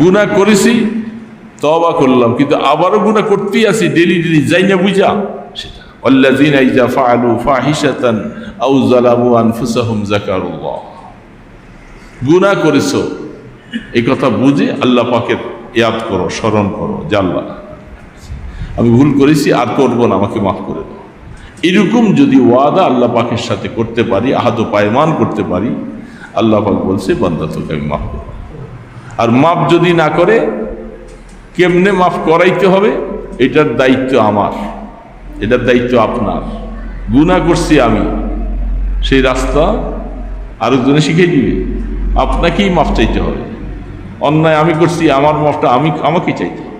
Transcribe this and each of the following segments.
গুনাহ করেছি, তওবা করলাম, কিন্তু আবারও গুনাহ করতেই আছি ডেলি ডেলি, যাই না বুঝা সেটা। আল্লাযীনা ইযা ফাআলু ফাহিশাতান আও যালামু আনফুসাহুম যাকারুল্লাহ। গুনাহ করেছো এই কথা বুঝে আল্লাহ পাকের ইয়াদ করো, স্মরণ করো যে আল্লাহ আমি ভুল করেছি, আর করবো না, আমাকে মাফ করে দাও। এরকম যদি ওয়াদা আল্লাহ পাকের সাথে করতে পারি, আহাদ পায়মান করতে পারি, আল্লাহ পাক বলছে বান্দা তোকে আমি মাফ করব। আর মাফ যদি না করে, কেমনে মাফ করাইতে হবে এটার দায়িত্ব আমার, এটার দায়িত্ব আপনার। গুনাহ করছি আমি, সেই রাস্তা আরেকজনে শিখিয়ে দিবে, আপনাকেই মাফ চাইতে হবে। অন্যায় আমি করছি, আমার মাফটা আমাকেই চাইতে হবে।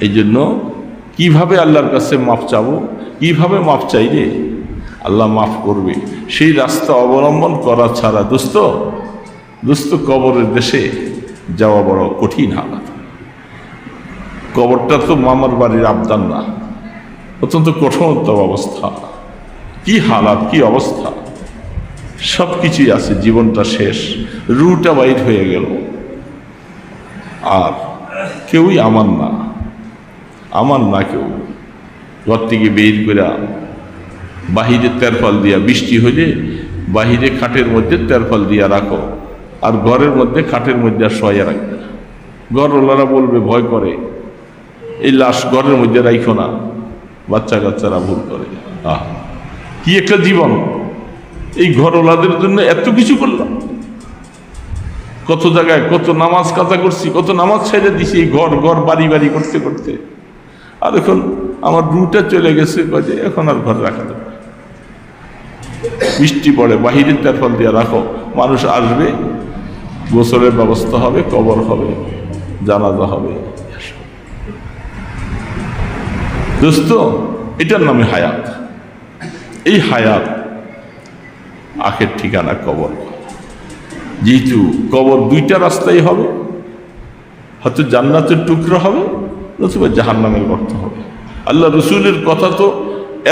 এই জন্য কিভাবে আল্লাহর কাছে মাফ চাবো, কিভাবে মাফ চাইলে আল্লাহ মাফ করবে, সেই রাস্তা অবলম্বন করা ছাড়া দোস্ত কবরের দেশে যাওয়া বড় কঠিন হালাত। কবরটা তো মামার বাড়ির আবদান না, অত্যন্ত কঠোরতম অবস্থা। কি হালাত, কি অবস্থা, সব কিছুই আছে, জীবনটা শেষ, রুটা বাইর হয়ে গেল, আর কেউই আমার না কেউ। ঘর থেকে বের করে বাহিরে তেরফল দিয়া, বৃষ্টি হইলে বাহিরে খাটের মধ্যে তেরফল দিয়া রাখো, আর ঘরের মধ্যে খাটের মধ্যে আর শোয়া রাখবে না। ঘরওয়ালারা বলবে, ভয় করে, এই লাশ ঘরের মধ্যে রাখো না, বাচ্চা কাচ্চারা ভুল করে। কি একটা জীবন! এই ঘরওয়ালাদের জন্য এত কিছু করলাম, কত জায়গায় কত নামাজ কাজা করছি, কত নামাজ ছেড়ে দিছি এই ঘর বাড়ি করতে করতে। আর এখন আমার রুটা চলে গেছে, এখন আর ঘর রাখা যাবে। বৃষ্টি পড়ে, বাহিরের তেরফল দিয়ে রাখো, মানুষ আসবে, গোসলের ব্যবস্থা হবে, কবর হবে, জানাজা হবে। দোস্ত, এটার নামে হায়াত। এই হায়াত আখের ঠিকানা কবর। যেহেতু কবর দুইটা রাস্তাই হবে, হয়তো জান্নাতের টুকরো হবে, নতুবা জাহান্নামের গর্ত হবে। আল্লাহ রসুলের কথা তো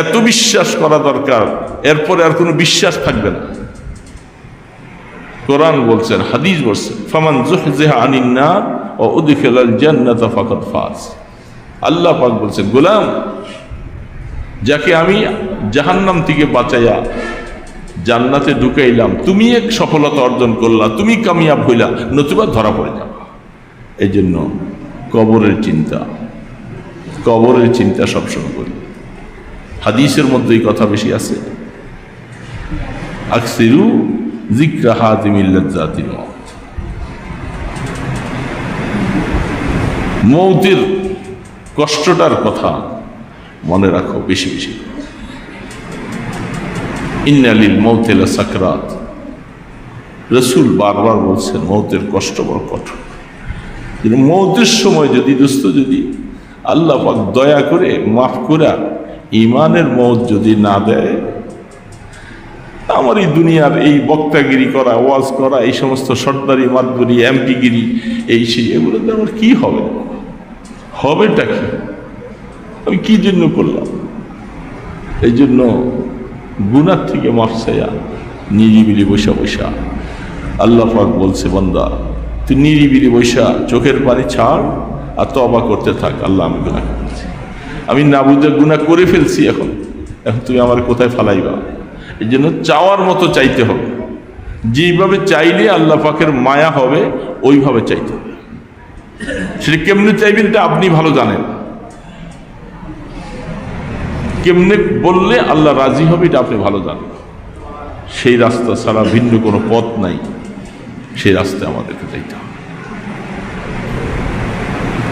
এত বিশ্বাস করা দরকার, এরপরে আর কোনো বিশ্বাস থাকবে না। কোরআন বলছেন, হাদিস বলছেন, ফামান যুহজিহা আনিন নার ওয়া উদখিলাল জান্নাতা ফাকাদ ফাজ। আল্লাহ পাক বলছেন, গোলাম, যাকে আমি জাহান্নাম থেকে বাঁচাইয়া জান্নাতে ঢুকাইলাম, তুমি এক সফলতা অর্জন করলা, তুমি কামিয়াব হইলা, নতুবা ধরা পড়ে যাবে। এই জন্য কবরের চিন্তা সবসময় করি। হাদিসের মধ্যে এই কথা বেশি আছে, আকসিরু যিকরা হাযিমিল লাযযাতিল মাউত। মৌতের কষ্টটার কথা মনে রাখো বেশি বেশি। ইন্না লিল মাউতি লাসাকরাত। রাসূল বারবার বলছেন মৌতের কষ্ট বড় কঠোর। কিন্তু মৌতের সময় যদি আল্লাহ পাক দয়া করে মাফ করে ইমানের মৌত যদি না দেয়, আমার এই দুনিয়ার এই বক্তাগিরি করা, ওয়াজ করা, এই সমস্ত সর্দারি মাতবরি এমপিগিরি এই সেই, এগুলোতে আমার কি হবেটা কি? আমি কি জন্য করলাম? এই জন্য গুনাহ থেকে মাফ চাইয়া নিরিবিলি বৈশা আল্লাহ পাক বলছে, বান্দা তুই নিরিবিলি বৈশা চোখের পানি ছাড় আর তওবা করতে থাক। আল্লাহ, আমি গুনাহ করেছি, আমি না বুঝে গুনাহ করে ফেলছি, এখন তুমি আমার কোথায় ফালাইবা? এই জন্য চাওয়ার মতো চাইতে হবে। যেইভাবে চাইলে আল্লাহ পাকের মায়া হবে, ওইভাবে চাইতে হবে। সেটা কেমনে চাইবেন এটা আপনি ভালো জানেন। কেমনে বললে আল্লাহ রাজি হবে এটা আপনি ভালো জানেন। সেই রাস্তা ছাড়া ভিন্ন কোনো পথ নাই, সেই রাস্তায় আমাদেরকে যাইতে হবে।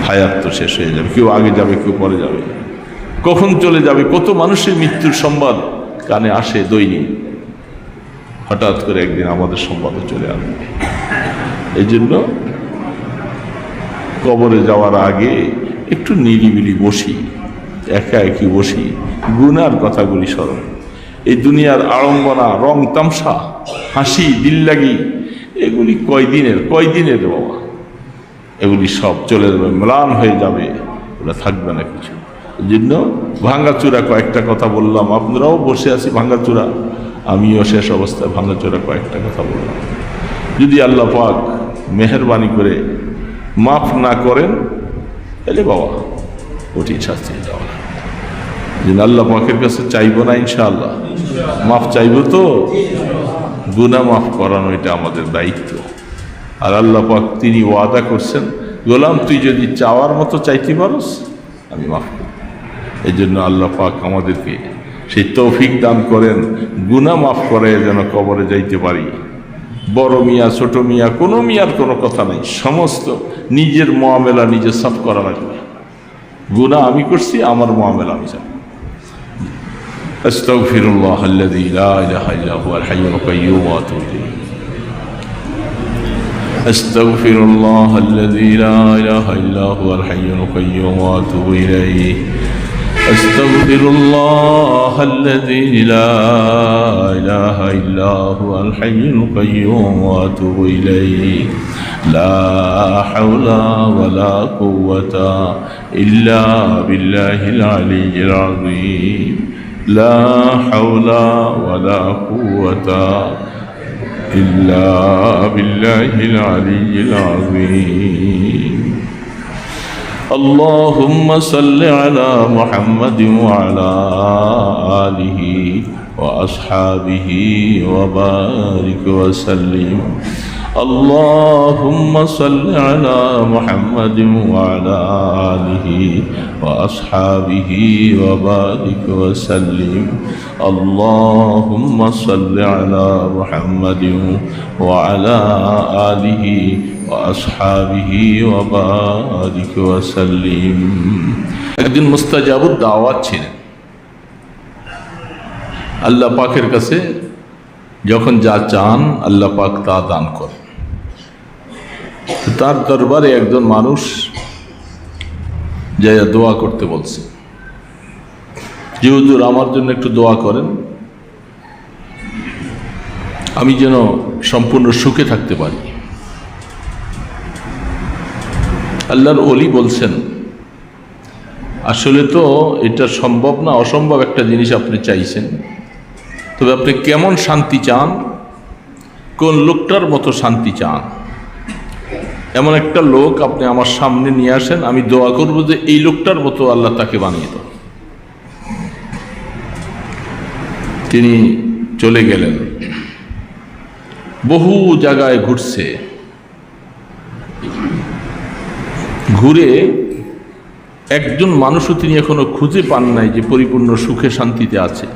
হায়াত তো শেষ হয়ে যাবে, কেউ আগে যাবে, কেউ পরে যাবে, কখন চলে যাবে। কত মানুষের মৃত্যুর সংবাদ কানে আসে দৈনিক, হঠাৎ করে একদিন আমাদের সংবাদও চলে আসবে। এই জন্য কবরে যাওয়ার আগে একটু নিরিবিলি বসি, একা একই বসি, গুনার কথাগুলি স্মরণ। এই দুনিয়ার আড়ম্বনা, রং তামসা, হাসি, দিল্লাগি, এগুলি কয়দিনের বাবা, এগুলি সব চলে যাবে, ম্লান হয়ে যাবে, ওরা থাকবে না কিছু। এই জন্য ভাঙ্গাচুরা কয়েকটা কথা বললাম, আপনারাও বসে আছি ভাঙ্গাচুরা, আমিও শেষ অবস্থায় ভাঙ্গাচুরা কয়েকটা কথা বললাম। যদি আল্লাহ পাক মেহেরবানি করে মাফ না করেন তাহলে বাবা কঠিন শাস্তি দেওয়া। আল্লাহ পাকের কাছে চাইবো না ইনশাআল্লাহ, মাফ চাইবো তো, গুনাহ মাফ করানো এটা আমাদের দায়িত্ব। আর আল্লাহ পাক তিনি ওয়াদা করছেন, গোলাম তুই যদি চাওয়ার মতো চাইতে পারস আমি মাফ করি। এই জন্য আল্লাহ পাক আমাদেরকে সেই তৌফিক দান করেন, গুনাহ মাফ করে যেন কবরে যাইতে পারি। বড় মিয়া ছোট মিয়া কোনো মিয়ার কোনো কথা নাই, সমস্ত নিজের মুআমেলা নিজে সাফ করা লাগবে। গুনাহ আমি করছি, আমার মুআমেলা আমি জানি। আস্তাগফিরুল্লাহ আল্লাযী লা ইলাহা ইল্লা হুয়াল হাইয়ুল কাইয়্যুম ওয়া আতুবু ইলাইহি। আস্তাগফিরুল্লাহ আল্লাযী লা ইলাহা ইল্লা হুয়াল হাইয়ুল কাইয়্যুম ওয়া আতুবু ইলাইহি। আস্তাগফিরুল্লাহ আল্লাযী লা ইলাহা ইল্লা হুয়াল হাইয়ুল কাইয়্যুম ওয়া আতুবু ইলাইহি। লা হাওলা ওয়ালা কুওয়াতা ইল্লা বিল্লাহিল আলিয়্যিল আযীম। লা হাওলা ওয়ালা কুওয়াতা ইল্লা বিল্লাহিল আলিয়্যিল আযীম। اللهم صل على محمد وعلى آله وأصحابه وبارك وسلم. اللهم صل على محمد وعلى آله وأصحابه وبارك وسلم. اللهم صل على محمد وعلى آله وأصحابه وبارك وسلم. একদিন মুস্তাজাবুদ দাওয়াত ছিলেন। আল্লাহ পাকের কাছে যখন যা চান আল্লাহ পাক তা দান করেন। তার দরবারে একজন মানুষ যে দোয়া করতে বলছে যে হুজুর আমার জন্য একটু দোয়া করেন, আমি যেন সম্পূর্ণ সুখে থাকতে পারি। আল্লাহর ওলি বলছেন আসলে তো এটা সম্ভব না, অসম্ভব একটা জিনিস আপনি চাইছেন, তবে আপনি কেমন শান্তি চান, কোন লোকটার মতো শান্তি চান, এমন একটা লোক আপনি আমার সামনে নিয়ে আসেন, আমি দোয়া করব যে এই লোকটার মতো আল্লাহ তাকে বানিয়ে দেন। তিনি চলে গেলেন, বহু জায়গায় ঘুরছে, ঘুরে একজন মানুষও তিনি এখনো খুঁজে পান নাই যে পরিপূর্ণ সুখে শান্তিতে আছে।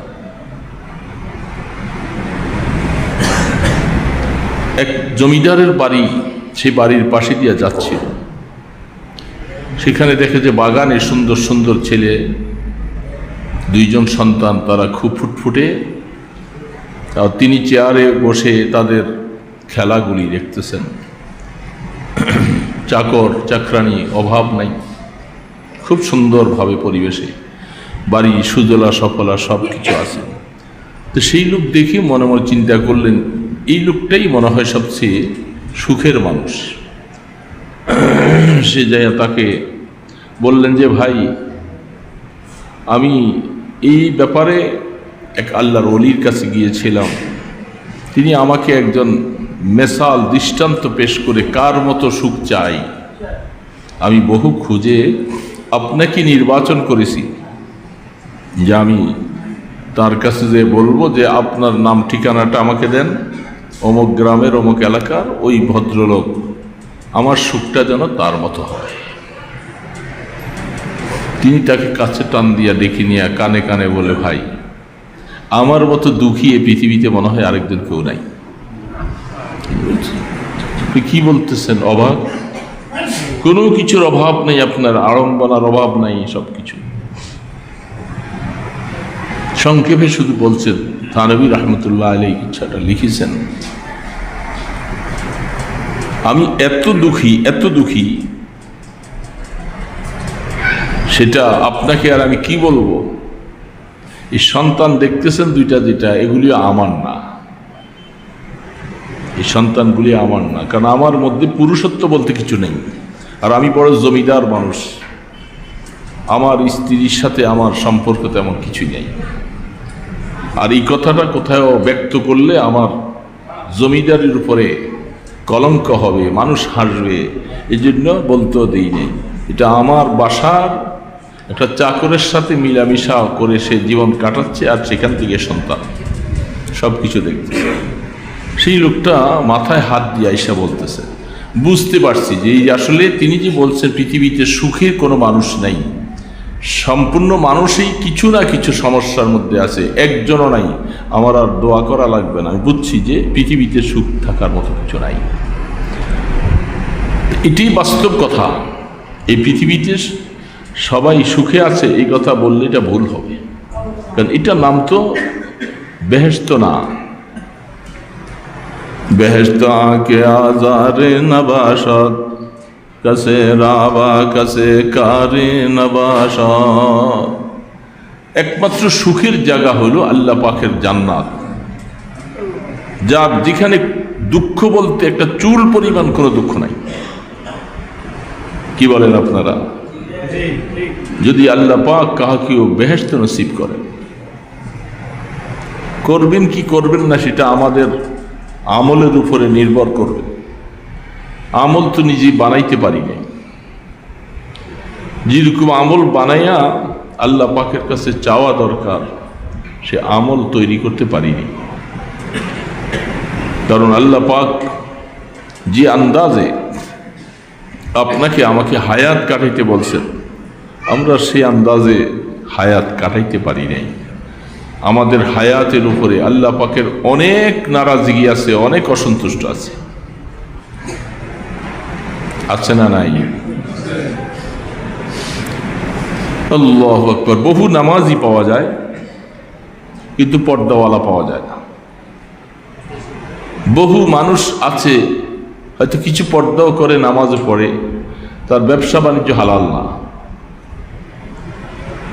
এক জমিদারের বাড়ি, সেই বাড়ির পাশে দিয়ে যাচ্ছিল, সেখানে দেখে যে বাগানে সুন্দর সুন্দর ছেলে, দুইজন সন্তান, তারা খুব ফুটফুটে, আর তিনি চেয়ারে বসে তাদের খেলাগুলি দেখতেছেন। চাকর চাকরানি অভাব নাই, খুব সুন্দরভাবে পরিবেশে বাড়ি সুজলা সফলা সব কিছু আছে। তো সেই লোক দেখে মনে মনে চিন্তা করলেন এই লোকটাই মনে হয় সবচেয়ে সুখের মানুষ। সে যাইয়া তাকে বললেন যে ভাই, আমি এই ব্যাপারে এক আল্লাহর ওলির কাছে গিয়েছিলাম, তিনি আমাকে একজন মেসাল দৃষ্টান্ত পেশ করে কার মতো সুখ চাই, আমি বহু খুঁজে আপনাকে নির্বাচন করেছি যে আমি তার কাছে যে বলবো যে আপনার নাম ঠিকানাটা আমাকে দেন, অমুক গ্রামের অমুক এলাকার ওই ভদ্রলোক, আমার সুখটা যেন তার মতো হয়। তিনি তাকে কাছে টান দিয়া ডেকে নিয়ে কানে কানে বলে, ভাই আমার মতো দুঃখী এই পৃথিবীতে মনে হয় আরেকজন কেউ নাই। আপনি কি বলতেছেন? অভাব? কোনো কিছুর অভাব নেই, আপনার আড়ম্বনার অভাব নাই, সব কিছু। সংক্ষেপে শুধু বলছেন, থানভী রহমতুল্লাহ আলাইহি ইচ্ছাটা লিখেছেন, আমি এত দুঃখী, এত দুঃখী, সেটা আপনাকে আর আমি কি বলবো। এই সন্তান দেখতেছেন দুইটা, যেটা এগুলি আমার না, এই সন্তানগুলি আমার না, কারণ আমার মধ্যে পুরুষত্ব বলতে কিছু নেই, আর আমি বড় জমিদার মানুষ, আমার স্ত্রীর সাথে আমার সম্পর্ক তেমন কিছুই নেই। আর এই কথাটা কোথাও ব্যক্ত করলে আমার জমিদারির উপরে কলঙ্ক হবে, মানুষ হাসবে, এই জন্য বলতেও দিই নেই। এটা আমার বাসার একটা চাকরের সাথে মিলামিশা করে সে জীবন কাটাচ্ছে, আর সেখান থেকে সন্তান সব কিছু দেখতেছে। সেই লোকটা মাথায় হাত দিয়ে আইসা বলতেছে, বুঝতে পারছি যে এই আসলে তিনি যে বলছেন পৃথিবীতে সুখের কোনো মানুষ নাই, সম্পূর্ণ মানুষই কিছু না কিছু সমস্যার মধ্যে আছে, একজনও নাই, আমার আর দোয়া করা লাগবে না, আমি বুঝছি যে পৃথিবীতে সুখ থাকার মতো কিছু নাই। এটাই বাস্তব কথা। এই পৃথিবীতে সবাই সুখে আছে এই কথা বললে এটা ভুল হবে, কারণ এটা নাম তো বেহেশত না। বেহেশত আকে আজারে নবাসত কাছে রাবা কাছে কারে নবাসত। একমাত্র সুখের জায়গা হলো আল্লাহ পাকের জান্নাত, যার যেখানে দুঃখ বলতে একটা চুল পরিমাণ কোনো দুঃখ নাই। কি বলেন আপনারা? যদি আল্লাহ পাক কাহাকেও বেহেশত নসিব করেন, করবেন কি করবেন না সেটা আমাদের আমলের উপরে নির্ভর করবে। আমল তো নিজে বানাইতে পারি না, যেরকম আমল বানাইয়া আল্লাহ পাকের কাছে চাওয়া দরকার সে আমল তৈরি করতে পারিনি। কারণ আল্লাহ পাক যে আন্দাজে আপনাকে আমাকে হায়াত কাটাইতে বলছেন, আমরা সেই আন্দাজে হায়াত কাটাইতে পারি নাই। আমাদের হায়াতের উপরে আল্লাহ পাকের অনেক নারাজগি আছে, অনেক অসন্তুষ্ট আছে, আছে না নাই? আল্লাহু আকবার। বহু নামাজি পাওয়া যায় কিন্তু পর্দাওয়ালা পাওয়া যায় না। বহু মানুষ আছে হয়তো কিছু পর্দাও করে, নামাজও পড়ে, তার ব্যবসা বাণিজ্য হালাল না,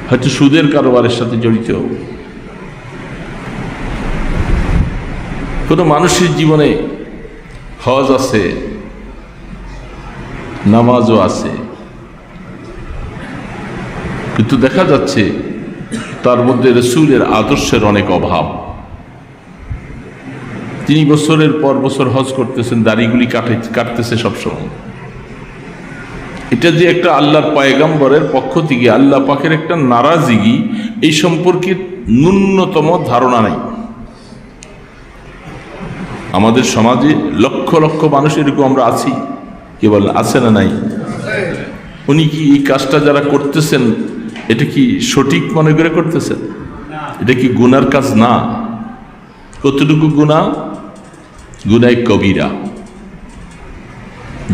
হয়তো সুদের কারবারের সাথে জড়িত। কোনো মানুষের জীবনে হজ আছে, নামাজও আছে, কিন্তু দেখা যাচ্ছে তার মধ্যে রাসূলের আদর্শের অনেক অভাব। তিনি বছরের পর বছর হজ করতেছেন, দাড়িগুলি কাটতেছে সবসময়। এটা যে একটা আল্লাহর পয়গম্বরের পক্ষ থেকে আল্লাহ পাকের একটা নারাজগি, এই সম্পর্কে ন্যূনতম ধারণা নাই। আমাদের সমাজে লক্ষ লক্ষ মানুষ এরকম আমরা আছি, কি বলেন, আছে না নাই? উনি কি এই কাজটা যারা করতেছেন এটা কি সঠিক মনে করে করতেছেন? এটা কি গুনার কাজ না? কতটুকু গুনাহ? গুনাহ কবিরা।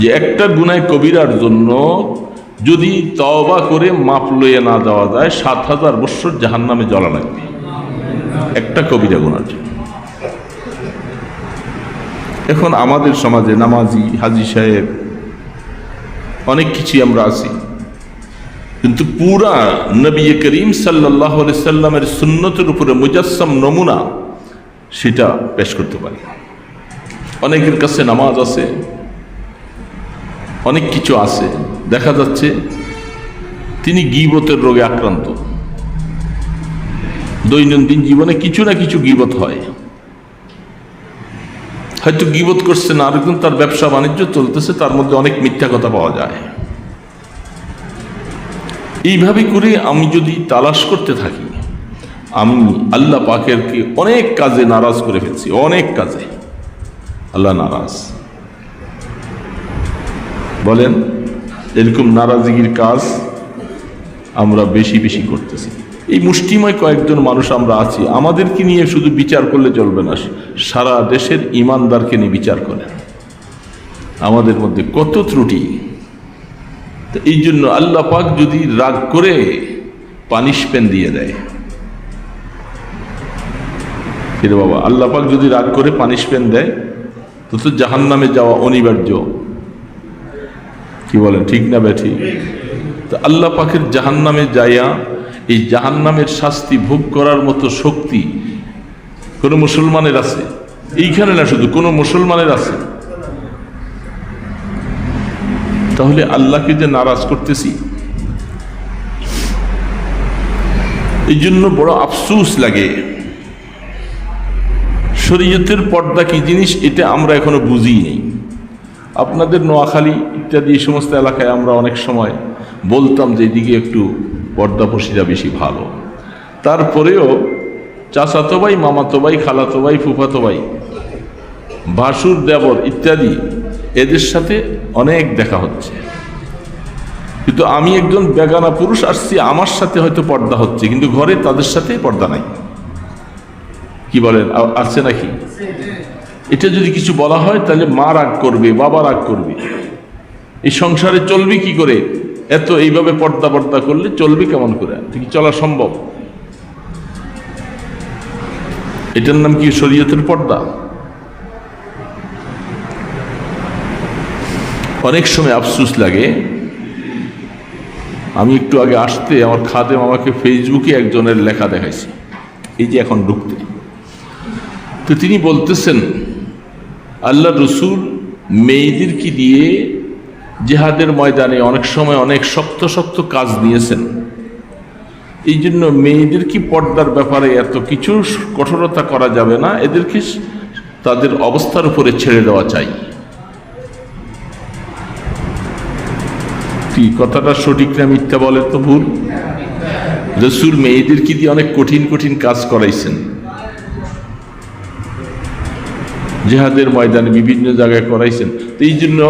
যে একটা গুনাহ কবিরার জন্য যদি তওবা করে মাপ লইয়া না যাওয়া যায় ৭,০০০ বছর জাহান্নামে জ্বলা লাগবে একটা কবিরা গুনার জন্য। এখন আমাদের সমাজে নামাজি, হাজী সাহেব, অনেক কিছু আমরা আছি, কিন্তু পুরা নবী করিম সাল্লাল্লাহু আলাইহি সাল্লামের সুন্নতের উপরে মুজাসসাম নমুনা সেটা পেশ করতে পারি। অনেকের কাছে নামাজ আছে, অনেক কিছু আছে, দেখা যাচ্ছে তিনি গীবতের রোগে আক্রান্ত। দৈনন্দিন জীবনে কিছু না কিছু গীবত হয়, হয়তো গীবত করছে না, আরেকজন তার ব্যবসা বাণিজ্য চলতেছে, তার মধ্যে অনেক মিথ্যা কথা পাওয়া যায়। এইভাবে করে আমি যদি তালাশ করতে থাকি, আমি আল্লাহ পাকেরকে অনেক কাজে নারাজ করে ফেলছি, অনেক কাজে আল্লাহ নারাজ। বলেন, এরকম নারাজগির কাজ আমরা বেশি বেশি করতেছি। এই মুষ্টিময় কয়েকজন মানুষ আমরা আছি, আমাদেরকে নিয়ে শুধু বিচার করলে চলবে না, সারা দেশের ইমানদারকে নিয়ে বিচার করেন আমাদের মধ্যে কত ত্রুটি। তো এই জন্য আল্লাহ পাক যদি রাগ করে পানিশমেন্ট দিয়ে দেয়, কিন্তু বাবা আল্লাহ পাক যদি রাগ করে পানিশমেন্ট দেয় তো তো জাহান্নামে যাওয়া অনিবার্য। কি বলেন, ঠিক না বেঠিক? তো আল্লাহ পাকের জাহান্নামে যাইয়া এই জাহান্নামের শাস্তি ভোগ করার মতো শক্তি কোনো মুসলমানের আছে? এইখানে না, শুধু কোনো মুসলমানের আছে? তাহলে আল্লাহকে যে নারাজ করতেছি, এই জন্য বড় আফসোস লাগে। শরীয়তের পর্দা কি জিনিস এটা আমরা এখনো বুঝি নেই। আপনাদের নোয়াখালী ইত্যাদি এই সমস্ত এলাকায় আমরা অনেক সময় বলতাম যে এদিকে একটু পর্দাপশিরা বেশি ভালো। তারপরেও চাচাতো ভাই, মামাতো ভাই, খালাতো ভাই, ফুফাতো ভাই, ভাসুর, দেবর ইত্যাদি এদের সাথে অনেক দেখা হচ্ছে। কিন্তু আমি একজন বেগানা পুরুষ আসছি, আমার সাথে হয়তো পর্দা হচ্ছে, কিন্তু ঘরে তাদের সাথে পর্দা নাই। কি বলেন, আসছে নাকি? এটা যদি কিছু বলা হয় তাহলে মা রাগ করবে, বাবা রাগ করবে। এই সংসারে চলবে কি করে? এত এইভাবে পর্দা পর্দা করলে চলবে কেমন করে? কি চলা সম্ভব? এটার নাম কি শরীয়তের পর্দা? অনেক সময় আফসোস লাগে। আমি একটু আগে আসতে আমার খাদেম আমাকে ফেসবুকে একজনের লেখা দেখাইছে, এই যে এখন ঢুকতে, তো তিনি বলতেছেন আল্লাহ রসুল মেয়েদেরকে দিয়ে জিহাদের ময়দানে অনেক সময় অনেক শক্ত শক্ত কাজ নিয়েছেন। এই জন্য মেয়েদেরকে পর্দার ব্যাপারে এত কিছু কঠোরতা করা যাবে না, এদেরকে তাদের অবস্থার উপরে ছেড়ে দেওয়া চাই। কি কথাটা সঠিক না মিথ্যা বলেন তো? ভুল। রসুল মেয়েদেরকে দিয়ে অনেক কঠিন কঠিন কাজ করাইছেন, জিহাদের ময়দানে বিভিন্ন জায়গায় করাইছেন। তো এই জন্য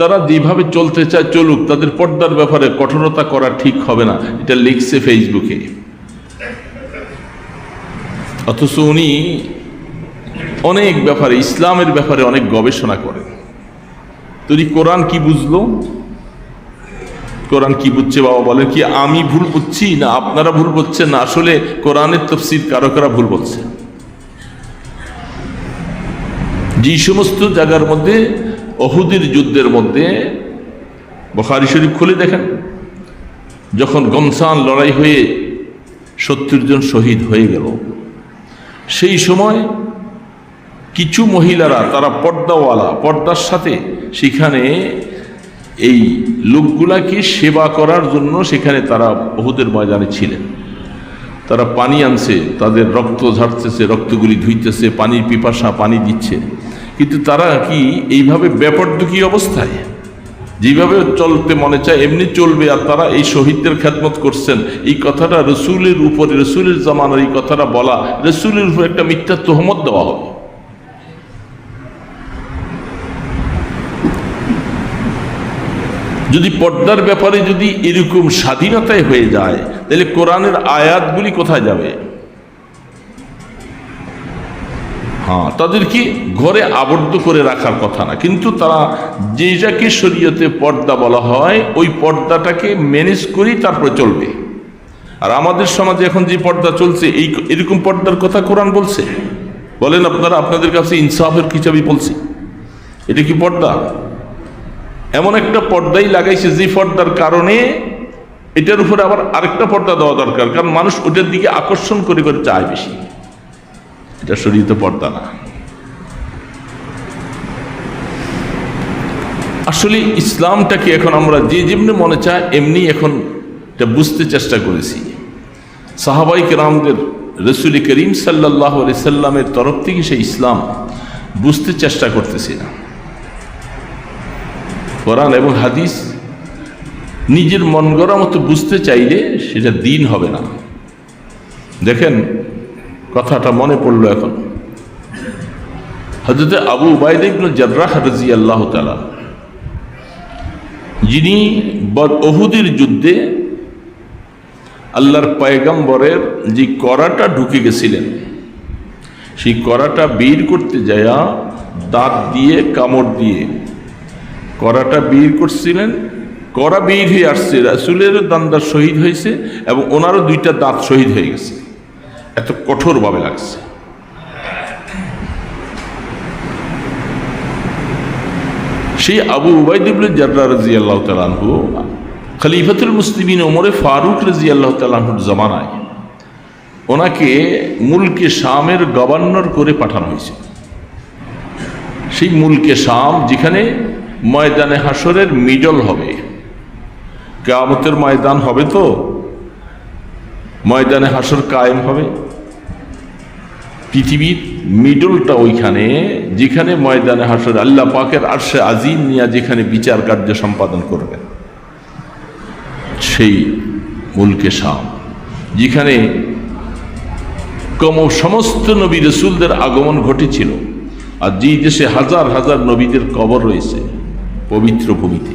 তারা যেভাবে চলতে চায় চলুক, তাদের পর্দার ব্যাপারে কঠোরতা করা ঠিক হবে না, এটা লিখছে ফেসবুকে। অথচ উনি অনেক ব্যাপারে, ইসলামের ব্যাপারে অনেক গবেষণা করেন। তো কোরআন কি বুঝলো? কোরআন কি বুঝছে বাবা বলেন? কি আমি ভুল বুঝছি না আপনারা ভুল বুঝছেন? না, আসলে কোরআনের তাফসীর কারো কারা ভুল বলছে। যে সমস্ত জায়গার মধ্যে উহুদের যুদ্ধের মধ্যে, বুখারী শরীফ খুলে দেখেন, যখন গমসান লড়াই হয়ে 70 জন শহীদ হয়ে গেল, সেই সময় কিছু মহিলারা, তারা পর্দাওয়ালা, পর্দার সাথে সেখানে এই লোকগুলাকে সেবা করার জন্য সেখানে তারা উহুদের ময়দানে ছিলেন। তারা পানি আনছে, তাদের রক্ত ঝাড়তেছে, রক্তগুলি ধুইতেছে, পানির পিপাসা, পানি দিচ্ছে। কিন্তু তারা কি এইভাবে বেপরদুকি অবস্থায় যেভাবে চলতে মনে চায় এমনি চলবে, আর তারা এই শহীদদের খেদমত করছেন। এই কথাটা রসুলের উপরে, রসুলের জামানার এই কথাটা বলা, রসুলের উপরে একটা মিথ্যা তোহমত দেওয়া হবে। যদি পর্দার ব্যাপারে যদি এরকম স্বাধীনতায় হয়ে যায়, তাহলে কোরআনের আয়াতগুলি কোথায় যাবে? হ্যাঁ, তাদেরকে ঘরে আবদ্ধ করে রাখার কথা না, কিন্তু তারা যেটাকে শরীয়তে পর্দা বলা হয় ওই পর্দাটাকে ম্যানেজ করেই তারপরে চলবে। আর আমাদের সমাজে এখন যে পর্দা চলছে, এরকম পর্দার কথা কোরআন বলছে? বলেন আপনারা, আপনাদের কাছে ইনসাফের হিসাবে বলছি, এটা কি পর্দা? এমন একটা পর্দাই লাগাইছে যে পর্দার কারণে এটার উপরে আবার আরেকটা পর্দা দেওয়া দরকার, কারণ মানুষ ওটার দিকে আকর্ষণ করে করে চায় বেশি। এটা শরীয়তে পর্দা না। আসলে ইসলামটাকে এখন আমরা যে যেমনি মনে চায় এমনি এখন এটা বুঝতে চেষ্টা করেছি। সাহাবাই কেরামদের, রসুল করিম সাল্লাল্লাহু আলাইহি সাল্লামের তরফ থেকে সেই ইসলাম বুঝতে চেষ্টা করতেছি না। কোরআন এবং হাদিস নিজের মন গড়া মতো বুঝতে চাইলে সেটা দিন হবে না। দেখেন, কথাটা মনে পড়লো এখন, হযরত আবু উবাইদা ইবনে জাররাহ রাদিয়াল্লাহু তাআলা, যিনি উহুদের যুদ্ধে আল্লাহর পয়গম্বরের যে করাটা ঢুকে গেছিলেন, সেই করাটা বের করতে যায়া দাঁত দিয়ে, কামড় দিয়ে করাটা বের করছিলেন। করা বের হয়ে আসছে, রাসূলের দান্দা শহীদ হয়েছে এবং ওনারও 2টা দাঁত শহীদ হয়ে গেছে। এত কঠোরভাবে লাগছে। সেই আবু উবাইদা ইবনে জাররাহ রাদিয়াল্লাহু তাআলা আনহু খলিফাতুল মুসলিমিন ওমরে ফারুক রাদিয়াল্লাহু তাআলা আনহুর জামানায় ওনাকে মুলকে শামের গভর্নর করে পাঠানো হয়েছে। সেই মুলকে শাম, যেখানে ময়দানে হাসরের মিডল হবে, কিয়ামতের ময়দান হবে, তো ময়দানে হাসর কায়েম হবে, পৃথিবীর মিডলটা ওইখানে, যেখানে ময়দানে হাসর আল্লাহ পাকের আরশে আজিম নিয়ে যেখানে বিচার কার্য সম্পাদন করবেন, সেই মুলকে শাম, যেখানে সমস্ত নবী রসুলদের আগমন ঘটেছিল, আর যেই দেশে হাজার হাজার নবীদের কবর রয়েছে পবিত্র ভূমিতে।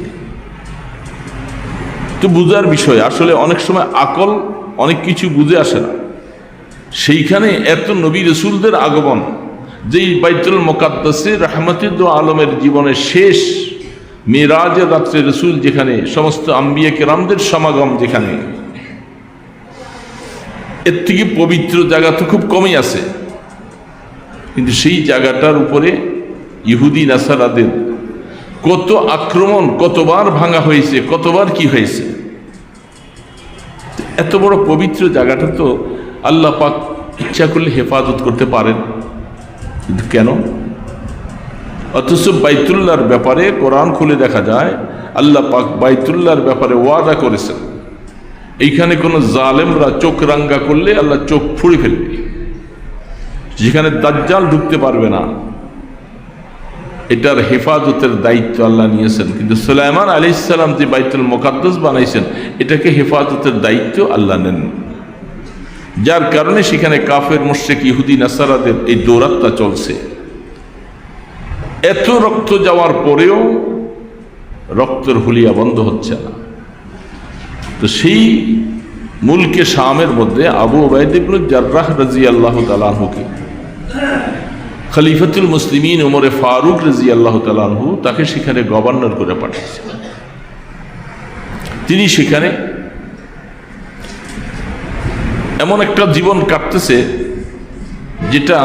তো বুঝার বিষয়, আসলে অনেক সময় আকল অনেক কিছু বুঝে আসে না। সেইখানে এত নবী রসুলদের আগমন, যেই বাইতুল মুকাদ্দাসে রাহমাতুল আলমের জীবনের শেষ মিরাজের রাত্রে রসুল, যেখানে সমস্ত আম্বিয়া কেরামদের সমাগম, যেখানে এর থেকে পবিত্র জায়গা তো খুব কমই আছে, কিন্তু সেই জায়গাটার উপরে ইহুদি নাসারাদের কত আক্রমণ, কতবার ভাঙা হয়েছে, কতবার কি হয়েছে। এত বড় পবিত্র জায়গাটা তো আল্লাহ পাক ইচ্ছা করলে হেফাজত করতে পারেন, কিন্তু কেন? অথচ বাইতুল্লাহর ব্যাপারে কোরআন খুলে দেখা যায় আল্লাহ পাক বাইতুল্লাহর ব্যাপারে ওয়াদা করেছেন, এইখানে কোনো জালেমরা চোখ রাঙ্গা করলে আল্লাহ চোখ ফুড়ে ফেলবে, যেখানে দাজ্জাল ঢুকতে পারবে না। এটার হেফাজতের দায়িত্ব আল্লাহ নিয়েছেন। কিন্তু সুলাইমান আলাইহিস সালাম যে বাইতুল মুকাদ্দাস বানাইছেন, এটাকে হেফাজতের দায়িত্ব আল্লাহ নেন, যার কারণে সেখানে কাফের মুশরিক ইহুদি নাসারাদের এই দৌরাত্ম্য চলছে। এত রক্ত যাওয়ার পরেও রক্তের হুলিয়া বন্ধ হচ্ছে না। তো সেই মুলকে শামের মধ্যে আবু উবাইদা ইবনে জাররাহ রাদিয়াল্লাহু তাআলা আনহুকে খলিফাতুল মুসলিমিন ওমরে ফারুক রাদিয়াল্লাহু তাআলা আনহু তাকে সেখানে গভর্নর করে পাঠিয়েছিলেন। তিনি সেখানে এমন একটা জীবন কাটতেছে যেটা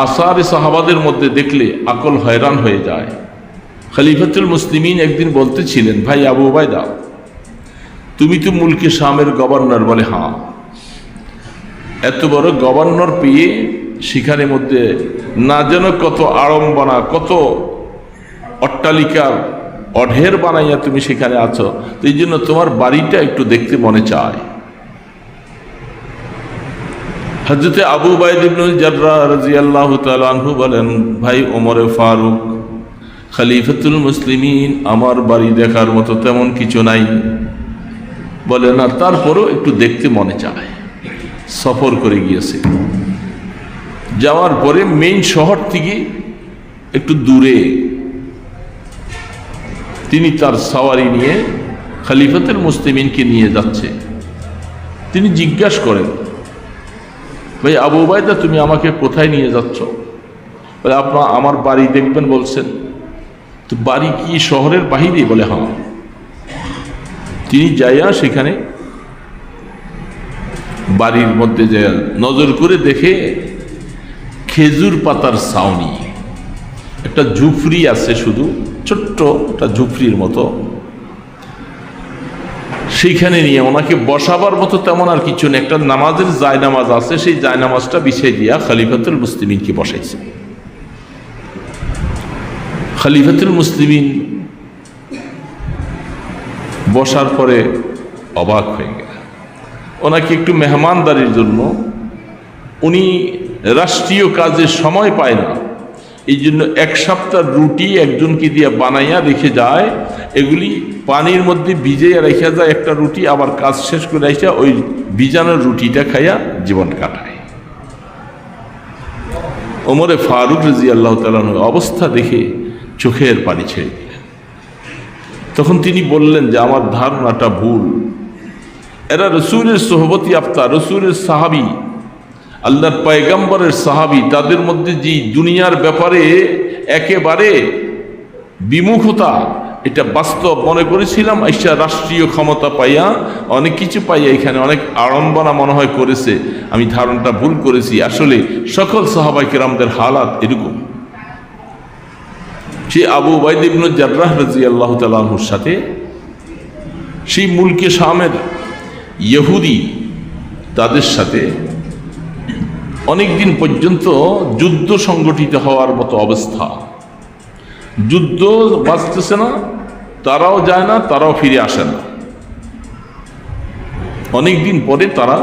আসারে সাহাবাদের মধ্যে দেখলে আকল হয়রান হয়ে যায়। খলিফাতুল মুসলিমিন একদিন বলতেছিলেন, ভাই আবু উবাইদা, তুমি তো মুলকে শামের গভর্নর। বলে, হ্যাঁ। এত বড় গভর্নর পেয়ে সেখানে মধ্যে না যেন কত আড়ম্বনা, কত অট্টালিকার অঢের বানাইয়া তুমি সেখানে আছো, তো এই জন্য তোমার বাড়িটা একটু দেখতে মনে চায়। হযরতে আবু উবাইদা ইবনে জাররাহ রাদিয়াল্লাহু তাআলা আনহু বলেন, ভাই ওমরে ফারুক, খলিফাতুল মুসলিমিন, আমার বাড়ি দেখার মতো তেমন কিছু নাই। বলে, না, তারপরও একটু দেখতে মনে চায়। সফর করে গিয়েছে, যাওয়ার পরে মেইন শহর থেকে একটু দূরে তিনি তার সওয়ারি নিয়ে খলিফাতুল মুসলিমিনকে নিয়ে যাচ্ছে। তিনি জিজ্ঞাসা করেন, ভাই আবু উবাইদা, তুমি আমাকে কোথায় নিয়ে যাচ্ছ? বলে, আপনার আমার বাড়ি দেখবেন বলছেন। তো বাড়ি কি শহরের বাহিরে? বলে, হ্যাঁ। তিনি যাইয়া সেখানে বাড়ির মধ্যে যে নজর করে দেখে খেজুর পাতার ছাউনি, একটা ঝুপড়ি আছে, শুধু ছোট্ট একটা ঝুপড়ির মতো। সেইখানে নিয়ে ওনাকে বসাবার মতো তেমন আর কিছু নেই, একটা নামাজের জায়নামাজ আছে, সেই জায়নামাজটা বিছিয়ে দিয়া খলিফাতুল মুসলিমিনকে বসাইছে। খলিফাতুল মুসলিমিন বসার পরে অবাক হয়ে গেল। ওনাকে একটু মেহমানদারির জন্য, উনি রাষ্ট্রীয় কাজে সময় পায় না, এই জন্য এক সপ্তাহ রুটি একজনকে দিয়ে বানাইয়া রেখে যায়, এগুলি পানির মধ্যে ভিজাইয়া রেখে যায় একটা রুটি, আবার কাজ শেষ করে এসে ওই ভিজানোর রুটিটা খাইয়া জীবন কাটায়। ওমরে ফারুক রাদিয়াল্লাহু তাআলা অবস্থা দেখে চোখের পানি ছেড়ে দিলেন। তখন তিনি বললেন যে আমার ধারণাটা ভুল, এরা রসুলের সোহবতি আফতা, রসুলের সাহাবি, আল্লাহর পয়গম্বরের সাহাবি, তাদের মধ্যে যে দুনিয়ার ব্যাপারে একেবারে বিমুখতা, এটা বাস্তব মনে করেছিলাম। আইসা রাষ্ট্রীয় ক্ষমতা পাইয়া, অনেক কিছু পাইয়া এখানে অনেক আড়ম্বনা মনে হয় করেছে, আমি ধারণাটা ভুল করেছি। আসলে সকল সাহাবায়ে কেরামদের হালাত এরকম। সেই আবু উবাইদা ইবনে জাররাহ রাদিয়াল্লাহু তাআলা আনহুর সাথে সেই মুলকে শামের ইহুদি, তাদের সাথে অনেক দিন পর্যন্ত যুদ্ধ সংগঠিত হওয়ার মতো অবস্থা। যুদ্ধ বাঁচতেছে না, তারাও যায় না, তারাও ফিরে আসে না। অনেক দিন পরে তারা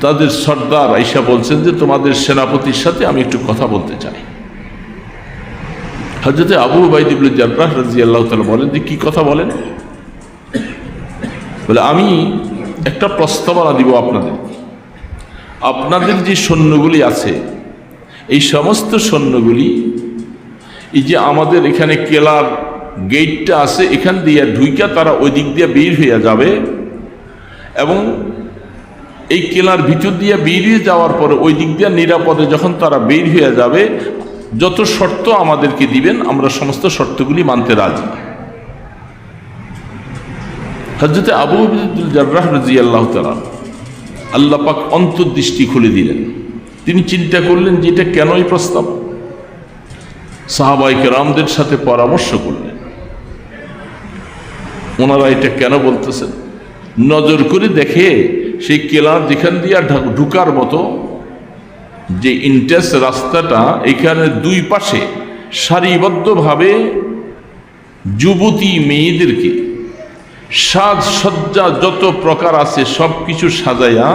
তাদের সর্দার আইসা বলছেন যে তোমাদের সেনাপতির সাথে আমি একটু কথা বলতে চাই। হযরত আবু উবাইদা ইবনে জাররাহ রাদিয়াল্লাহু তাআলা বলেন যে কি কথা বলেন? বলে আমি একটা প্রস্তাবনা দিব আপনাদের যে সৈন্যগুলি আছে এই সমস্ত সৈন্যগুলি এই যে আমাদের এখানে কেলার গেটটা আছে এখান দিয়ে ঢুইকা তারা ওই দিক দিয়ে বের হইয়া যাবে এবং এই কেলার ভিতর দিয়ে বেরিয়ে যাওয়ার পরে ওই দিক দিয়ে নিরাপদে যখন তারা বের হয়ে যাবে যত শর্ত আমাদেরকে দিবেন আমরা সমস্ত শর্তগুলি মানতে রাজি। হযরত আবু উবাইদা জাররাহ রাদিয়াল্লাহু তাআলা আল্লাহ পাক অন্তর্দৃষ্টি খুলে দিলেন। তিনি চিন্তা করলেন যে এটা কেন এই প্রস্তাব। সাহাবায়ে কেরামদের সাথে পরামর্শ করলেন ওনারা এটা কেন বলতেছেন। নজর করে দেখে সেই কেলার যেখান দিয়ে ঢুকার মতো যে ইন্টাস রাস্তাটা এখানে দুই পাশে সারিবদ্ধভাবে যুবতী মেয়েদেরকে সাজসজ্জা যত প্রকার আছে সব কিছু সাজাইয়া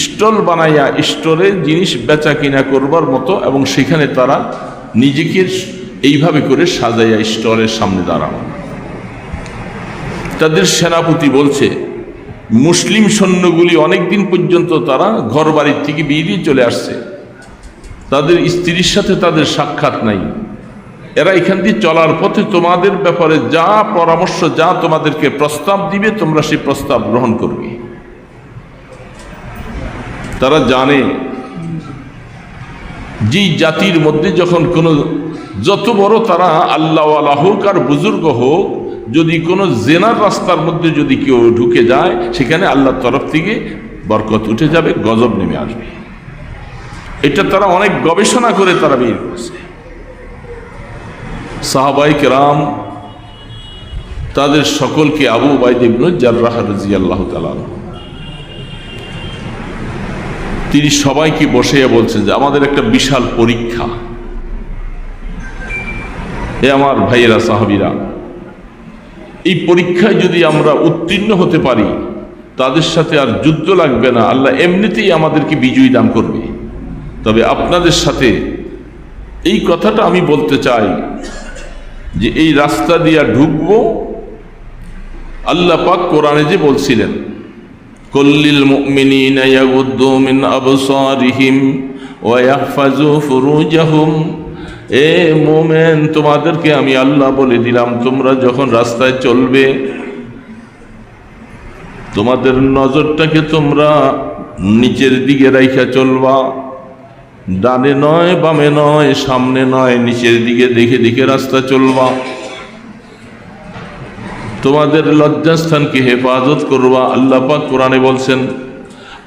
স্টল বানাইয়া স্টোরে জিনিস বেচা কিনা করবার মতো এবং সেখানে তারা নিজেকে এইভাবে করে সাজাইয়া স্টলের সামনে দাঁড়ানো। তাদের সেনাপতি বলছে মুসলিম সৈন্যগুলি অনেক দিন পর্যন্ত তারা ঘর বাড়ির থেকে বেরিয়ে চলে আসছে, তাদের স্ত্রীর সাথে তাদের সাক্ষাৎ নাই, এরা এখান দিয়ে চলার পথে তোমাদের ব্যাপারে যা পরামর্শ যা তোমাদেরকে প্রস্তাব দিবে তোমরা সেই প্রস্তাব গ্রহণ করবে। তারা জানে যেই জাতির মধ্যে যখন কোনো যত বড় তারা আল্লাহওয়ালা হোক আর বুজুর্গ হোক যদি কোনো জেনার রাস্তার মধ্যে যদি কেউ ঢুকে যায় সেখানে আল্লাহর তরফ থেকে বরকত উঠে যাবে, গজব নেমে আসবে। এটা তারা অনেক গবেষণা করে তারা বের করেছে। সাহাবায়ে কেরাম তাদের সকলকে আবু উবাইদা ইবনে জাররাহ রাদিয়াল্লাহু তাআলা তিনি সবাইকে বসাইয়া বলছেন যে আমাদের একটা বিশাল পরীক্ষা। এ আমার ভাইয়েরা সাহাবীরা, এই পরীক্ষায় যদি আমরা উত্তীর্ণ হতে পারি তাদের সাথে আর যুদ্ধ লাগবে না, আল্লাহ এমনিতেই আমাদেরকে বিজয়ী দান করবে। তবে আপনাদের সাথে এই কথাটা আমি বলতে চাই যে এই রাস্তা দিয়া ঢুকবো, আল্লাহ পাক কোরআনে যে বলছিলেন কুল্লিল মুমিনিনা ইয়াগুদ্দু মিন আবসারিহিম ওয়া ইয়াহফাজু ফুরুজাহুম, এ মুমিন তোমাদেরকে আমি আল্লাহ বলে দিলাম তোমরা যখন রাস্তায় চলবে তোমাদের নজরটাকে তোমরা নিচের দিকে রাইখা চলবা, ডানে নয় বামে নয় সামনে নয় নিচের দিকে দেখে দেখে রাস্তা চলবা, তোমাদের লজ্জাস্থানকে হেফাজত করবা। আল্লাহ পাক কোরআনে বলছেন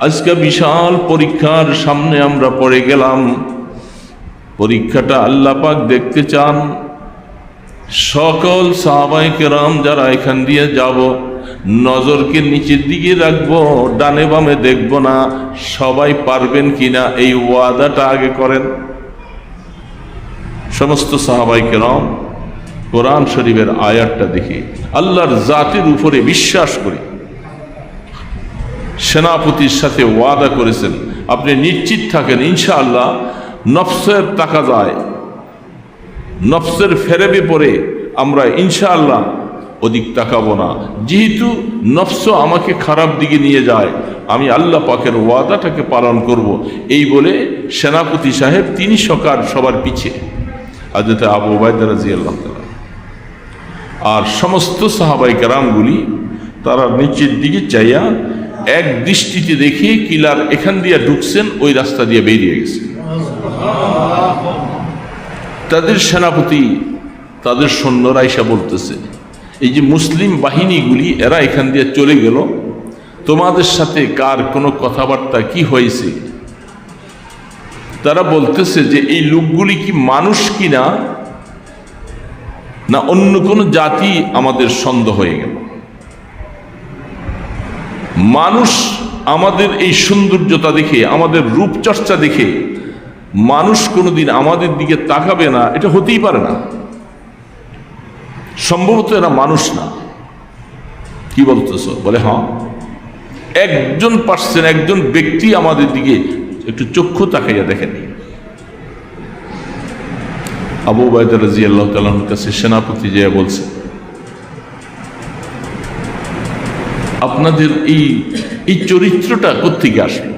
আজকে বিশাল পরীক্ষার সামনে আমরা পড়ে গেলাম। পরীক্ষাটা আল্লাহ পাক দেখতে চান। সকল সাহাবায়ে কেরাম যারা এখান দিয়ে যাব নজরকে নিচের দিকে রাখবো, ডানে বামে দেখব না। সবাই পারবেন কিনা এই ওয়াদাটা আগে করেন। সমস্ত সাহাবায়ে কেরাম কোরআন শরীফের আয়াতটা দেখে আল্লাহর জাতের উপরে বিশ্বাস করে সেনাপতির সাথে ওয়াদা করেছেন আপনি নিশ্চিত থাকেন ইনশাআল্লাহ নফসের তাকাজায় নফসের ফেরেবে পরে আমরা ইনশাআল্লাহ ওদিক তাকাবো না। যেহেতু নফস আমাকে খারাপ দিকে নিয়ে যায় আমি আল্লাহ পাকের ওয়াদাটাকে পালন করব। এই বলে সেনাপতি সাহেব তিনি সবার পিছে হযরত আবু উবাইদা রাদিয়াল্লাহু তাআলা আর সমস্ত সাহাবায়ে কেরামগুলি তারা নিচের দিকে চাইয়া এক দৃষ্টিতে দেখে কিলার এখান দিয়ে ঢুকছেন ওই রাস্তা দিয়ে বেরিয়ে গেছে। তাদের সেনাপতি তাদের সৈন্যরা এসে বলতেছে এই যে মুসলিম বাহিনীগুলি এরা এখান দিয়ে চলে গেল, তোমাদের সাথে কার কোনো কথাবার্তা কি হয়েছে? তারা বলতেছে যে এই লোকগুলি কি মানুষ কিনা না অন্য কোনো জাতি, আমাদের সন্দেহ হয়ে গেল। মানুষ আমাদের এই সৌন্দর্যতা দেখে আমাদের রূপচর্চা দেখে মানুষ কোনোদিন আমাদের দিকে তাকাবে না, এটা হতেই পারে না। সম্ভবত এরা মানুষ না। কি বলতেছ? বলে হ্যাঁ একজন পার্সন, একজন ব্যক্তি আমাদের দিকে একটু চক্ষু তাকাইয়া দেখেনি। আবু উবাইদা রাদিয়াল্লাহু তাআলার কাছে সেনাপতি যে বলছে, আপনাদের এই চরিত্রটা কোত্থেকে আসলো?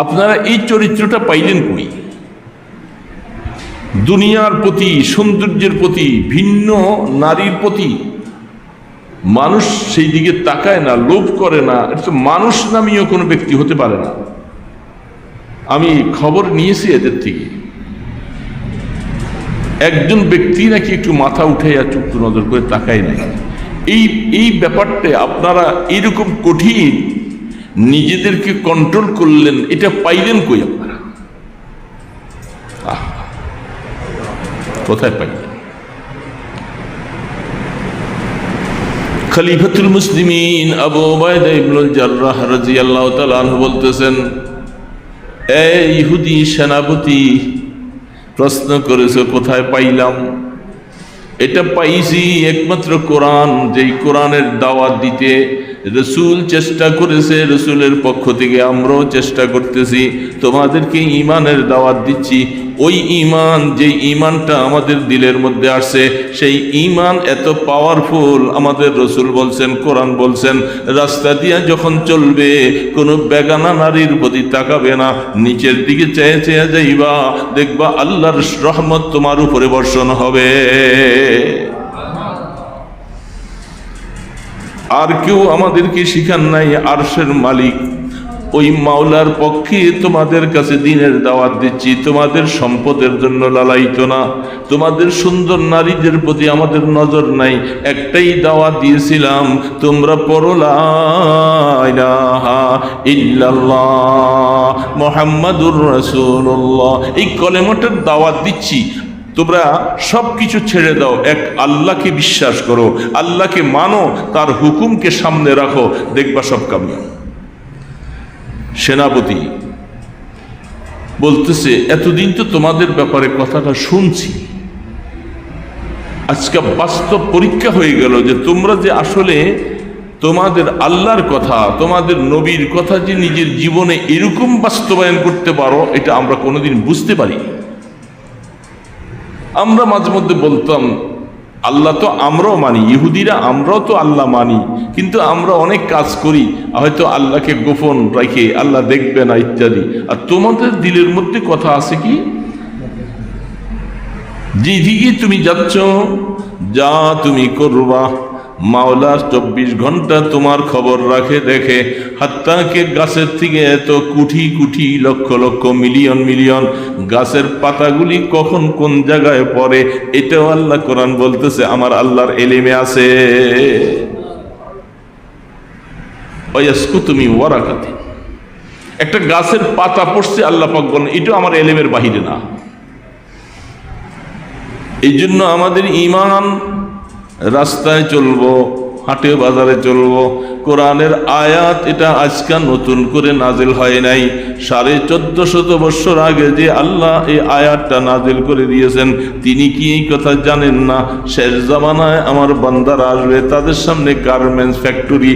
আপনারা এই চরিত্রটা পাইলেন কই? দুনিয়ার প্রতি, সৌন্দর্যের প্রতি, ভিন্ন নারীর প্রতি মানুষ সেই দিকে তাকায় না, লোভ করে না। এটা তো মানুষ নামীয় কোনো ব্যক্তি হতে পারে না। আমি খবর নিয়েছি এদের থেকে, একজন ব্যক্তি নাকি একটু মাথা উঠাইয়া চুপ নজর করে তাকায় নাই। এই ব্যাপারটা আপনারা এরকম কঠিন নিজেদেরকে কন্ট্রোল করলেন, এটা পাইলেন কই আপনারা? কোথায় পাইলেন? খলিফাতুল মুসলিমিন আবু উবাইদা ইবনুল জাররাহ রাদিয়াল্লাহু তাআলা আনহু বলতেছেন, এই ইহুদি সেনাপতি, প্রশ্ন করেছে কোথায় পাইলাম? এটা পাইছি একমাত্র কোরআন, যেই কোরআনের দাওয়াত দিতে রসুল চেষ্টা করেছে, রসুলের পক্ষ থেকে আমরাও চেষ্টা করতেছি, তোমাদেরকে ঈমানের দাওয়াত দিচ্ছি। ওই ঈমান, যেই ঈমানটা আমাদের দিলের মধ্যে আসছে, সেই ঈমান এত পাওয়ারফুল, আমাদের রসুল বলছেন, কোরআন বলছেন, রাস্তা দিয়া যখন চলবে কোনো বেগানা নারীর প্রতি তাকাবে না, নিচের দিকে চেয়ে চেয়ে যাইবা, দেখবা আল্লাহর রহমত তোমার উপরে বর্ষণ হবে। আর কেউ আমাদেরকে শিখান নাই। আরশের মালিক ওই মাওলার পক্ষে তোমাদের কাছে দ্বীনের দাওয়াত দিচ্ছি। তোমাদের সম্পদের জন্য লালায়িত না, তোমাদের সুন্দর নারীদের প্রতি আমাদের নজর নাই। একটাই দাওয়াত দিয়েছিলাম, তোমরা পড়ো লা ইলাহা ইল্লাল্লাহ মুহাম্মাদুর রাসূলুল্লাহ। এই কলেমাটার দাওয়াত দিচ্ছি, তোমরা সব কিছু ছেড়ে দাও, এক আল্লাহকে বিশ্বাস করো, আল্লাহকে মানো, তার হুকুমকে সামনে রাখো, দেখবা সব কামিয়াব। সেনাপতি বলতেছে, এতদিন তো তোমাদের ব্যাপারে কথাটা শুনছি, আজকে বাস্তব পরীক্ষা হয়ে গেল যে তোমরা যে আসলে তোমাদের আল্লাহর কথা, তোমাদের নবীর কথা যে নিজের জীবনে এরকম বাস্তবায়ন করতে পারো, এটা আমরা কোনোদিন বুঝতে পারি। আমরা মাঝে মধ্যে বলতাম আল্লাহ তো আমরাও মানি, ইহুদিরা আমরাও তো আল্লাহ মানি, কিন্তু আমরা অনেক কাজ করি হয়তো আল্লাহকে গোপন রেখে, আল্লাহ দেখবে না ইত্যাদি। আর তোমাদের দিলের মধ্যে কথা আছে কি, যেদিকে তুমি যাচ্ছ, যা তুমি করবা, মাওলা 24 ঘন্টা তোমার খবর রাখে, দেখে। হাত্তাকে গাছের থেকে এত কোটি কোটি, লক্ষ লক্ষ, মিলিয়ন মিলিয়ন গাছের পাতাগুলি কখন কোন জায়গায় পড়ে, এটাও আল্লাহ কোরআন বলতেছে আমার আল্লাহর এলেমে আছে। ওয়াসকুতু মিন ওয়ারাকাতি, একটা গাছের পাতা পড়ছে, আল্লাহ পাক বলেন এটাও আমার এলেমের বাহিরে না। এই জন্য আমাদের ঈমান, রাস্তায় চলবো, হাটে বাজারে চলবো, কোরআনের আয়াত এটা আজকাল নতুন করে নাজিল হয় নাই। 1450 বছর আগে যে আল্লাহ এই আয়াতটা নাজিল করে দিয়েছেন, তিনি কি এই কথা জানেন না? শেষ জামানায় আমার বান্দারা আসবে, তাদের সামনে গার্মেন্টস ফ্যাক্টরি,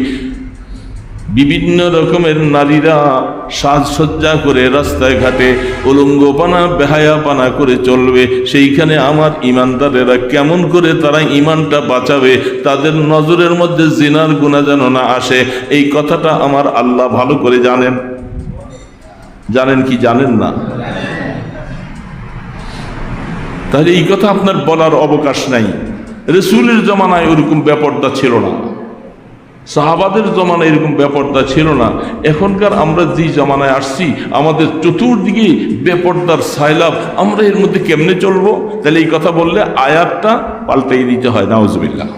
বিভিন্ন রকমের নারীরা সাজসজ্জা করে রাস্তায় ঘাটে উলঙ্গপানা বেহায়াপানা করে চলবে। সেইখানে আমার ইমানদারেরা কেমন করে তারা ইমানটা বাঁচাবে, তাদের নজরের মধ্যে জিনার গুনাহ যেন না আসে, এই কথাটা আমার আল্লাহ ভালো করে জানেন। জানেন কি জানেন না? তাহলে এই কথা আপনার বলার অবকাশ নাই। রাসূলের জমানায় ওরকম ব্যাপারটা ছিল না, সাহাবাদের জমানায় এরকম ব্যাপারটা ছিল না। এখনকার আমরা যে জমানায় আসছি, আমাদের চতুর্দিকে বেপর্দার সাইলাব, আমরা এর মধ্যে কেমনে চলবো? তাহলে এই কথা বললে আয়াতটা পাল্টাই দিতে হয়, নাউজুবিল্লাহ।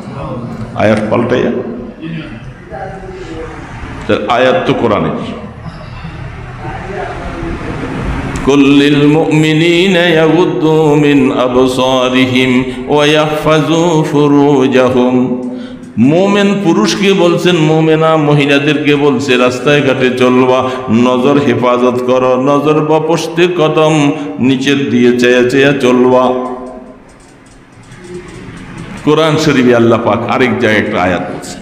আয়াত পাল্টাইয়া, আয়াত তো কোরআনের। কুল্লিল মুমিনিনা ইয়াগুদ্দু মিন আবসারিহিম ওয়া ইয়াহফাযু ফুরুজাহুম। মোমেন পুরুষকে বলছেন, মোমেনা মহিলাদেরকে বলছে রাস্তায় ঘাটে চলবা, নজর হেফাজত করো, নজর বা পশ্তে কদম নিচের দিয়ে চেয়ে চেয়ে চলবা। কোরআন শরীফে আল্লাহ পাক আরেক জায়গায় একটা আয়াত বলছে,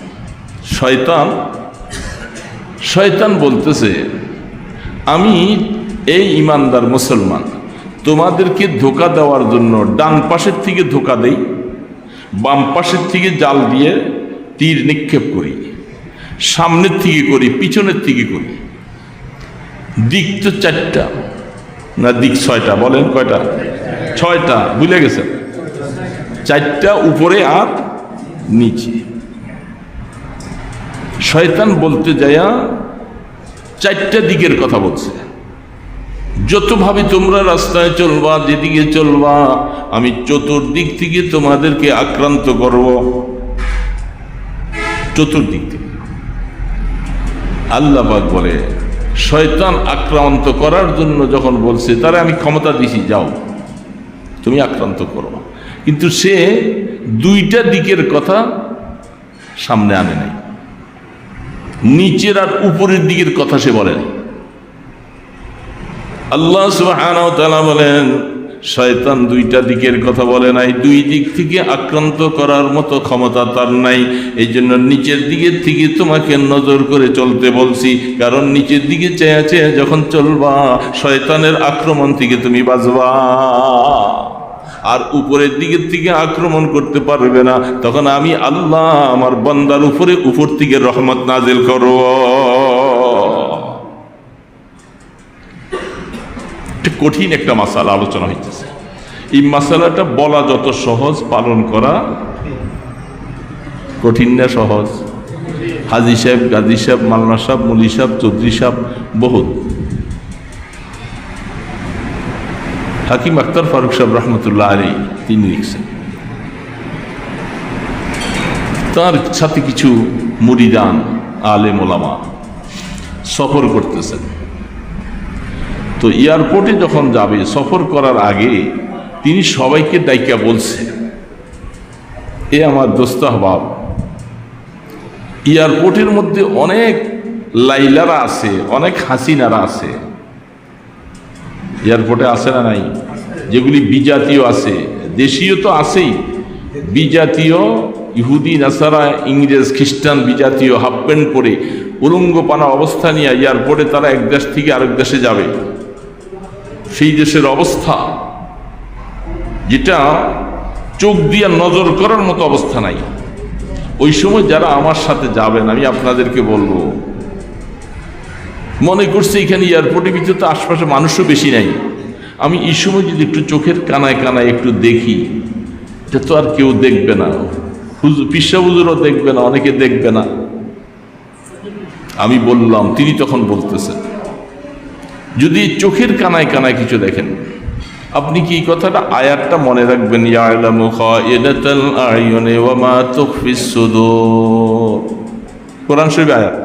শয়তান বলতেছে, আমি এই ইমানদার মুসলমান, তোমাদেরকে ধোঁকা দেওয়ার জন্য ডান পাশের থেকে ধোঁকা দেই, বাম পাশের থেকে জাল দিয়ে তীর নিক্ষেপ করি, সামনের থেকে করি, পিছনের থেকে করি। দিক তো 4টা না দিক 6টা? বলেন কয়টা? 6টা, ভুলে গেছেন? 4টা উপরে আর নিচে। শয়তান বলতে যায়া 4টা দিকের কথা বলছে। যতভাবে তোমরা রাস্তায় চলবা, যেদিকে চলবা, আমি চতুর্দিক থেকে তোমাদেরকে আক্রান্ত করব, চতুর্দিক থেকে। আল্লাহ পাক বলে, শয়তান আক্রান্ত করার জন্য যখন বলছে, তারে আমি ক্ষমতা দিছি, যাও তুমি আক্রান্ত করো, কিন্তু সে 2টা দিকের কথা সামনে আনে নাই, নিচের আর উপরের দিকের কথা সে বলে নাই। আল্লাহ সুবহানাহু ওয়া তাআলা বলেন, শয়তান 2টা দিকের কথা বলে নাই, 2 দিক থেকে আক্রান্ত করার মতো ক্ষমতা তার নাই। এই জন্য নিচের দিকের থেকে তোমাকে নজর করে চলতে বলছি, কারণ নিচের দিকে চেয়ে চেয়ে যখন চলবা, শয়তানের আক্রমণ থেকে তুমি বাঁচবা। আর উপরের দিকের থেকে আক্রমণ করতে পারবে না, তখন আমি আল্লাহ আমার বান্দার উপরে উপর থেকে রহমত নাজিল করব। কঠিন একটা মাসালা আলোচনা হইতেছে। এই মাসালাটা বলা যত সহজ, পালন করা কঠিন না সহজ? হাজি সাহেব, গাজী সাহেব, মাওলানা সাহেব, মুলি সাহেব, চৌধুরী সাহেব, বহুত। হাকিম আখতার ফারুক সাহেব রহমতুল্লাহ আলাইহি তিনি লিখছেন, তার সাথে কিছু মুরিদান আলেম ওলামা সফর করতেছেন। তো এয়ারপোর্টে যখন যাবে, সফর করার আগে তিনি সবাইকে ডাইকা বলছে, এ আমার দোস্ত আহবাব, এয়ারপোর্টের মধ্যে অনেক লাইলারা আছে, অনেক হাসিনারা আছে। এয়ারপোর্টে আছে না নাই? যেগুলি বিজাতীয় আছে, দেশীয় তো আছেই, বিজাতীয় ইহুদি, নাসারা, ইংরেজ, খ্রিস্টান, বিজাতীয় হাফ প্যান্ট পরে উলঙ্গপানা অবস্থা নিয়ে এয়ারপোর্টে তারা এক দেশ থেকে আরেক দেশে যাবে। সেই দেশের অবস্থা যেটা চোখ দিয়ে নজর করার মতো অবস্থা নাই। ওই সময় যারা আমার সাথে যাবেন, আমি আপনাদেরকে বলবো, মনে করছে এখানে এয়ারপোর্টের ভিতরে তো আশপাশে মানুষও বেশি নাই, আমি এই সময় যদি একটু চোখের কানায় কানায় একটু দেখি, এটা তো আর কেউ দেখবে না, পিসা হুজুরও দেখবে না, অনেকে দেখবে না। আমি বললাম, তিনি তখন বলতেছেন, যদি চোখের কানায় কানায় কিছু দেখেন, আপনি কি কথাটা, আয়াতটা মনে রাখবেন, ইয়ালামু খায়িনাতাল আয়ুনি ওয়া মা তুখফিস সুদূর, কোরআন শরীফ আয়াত,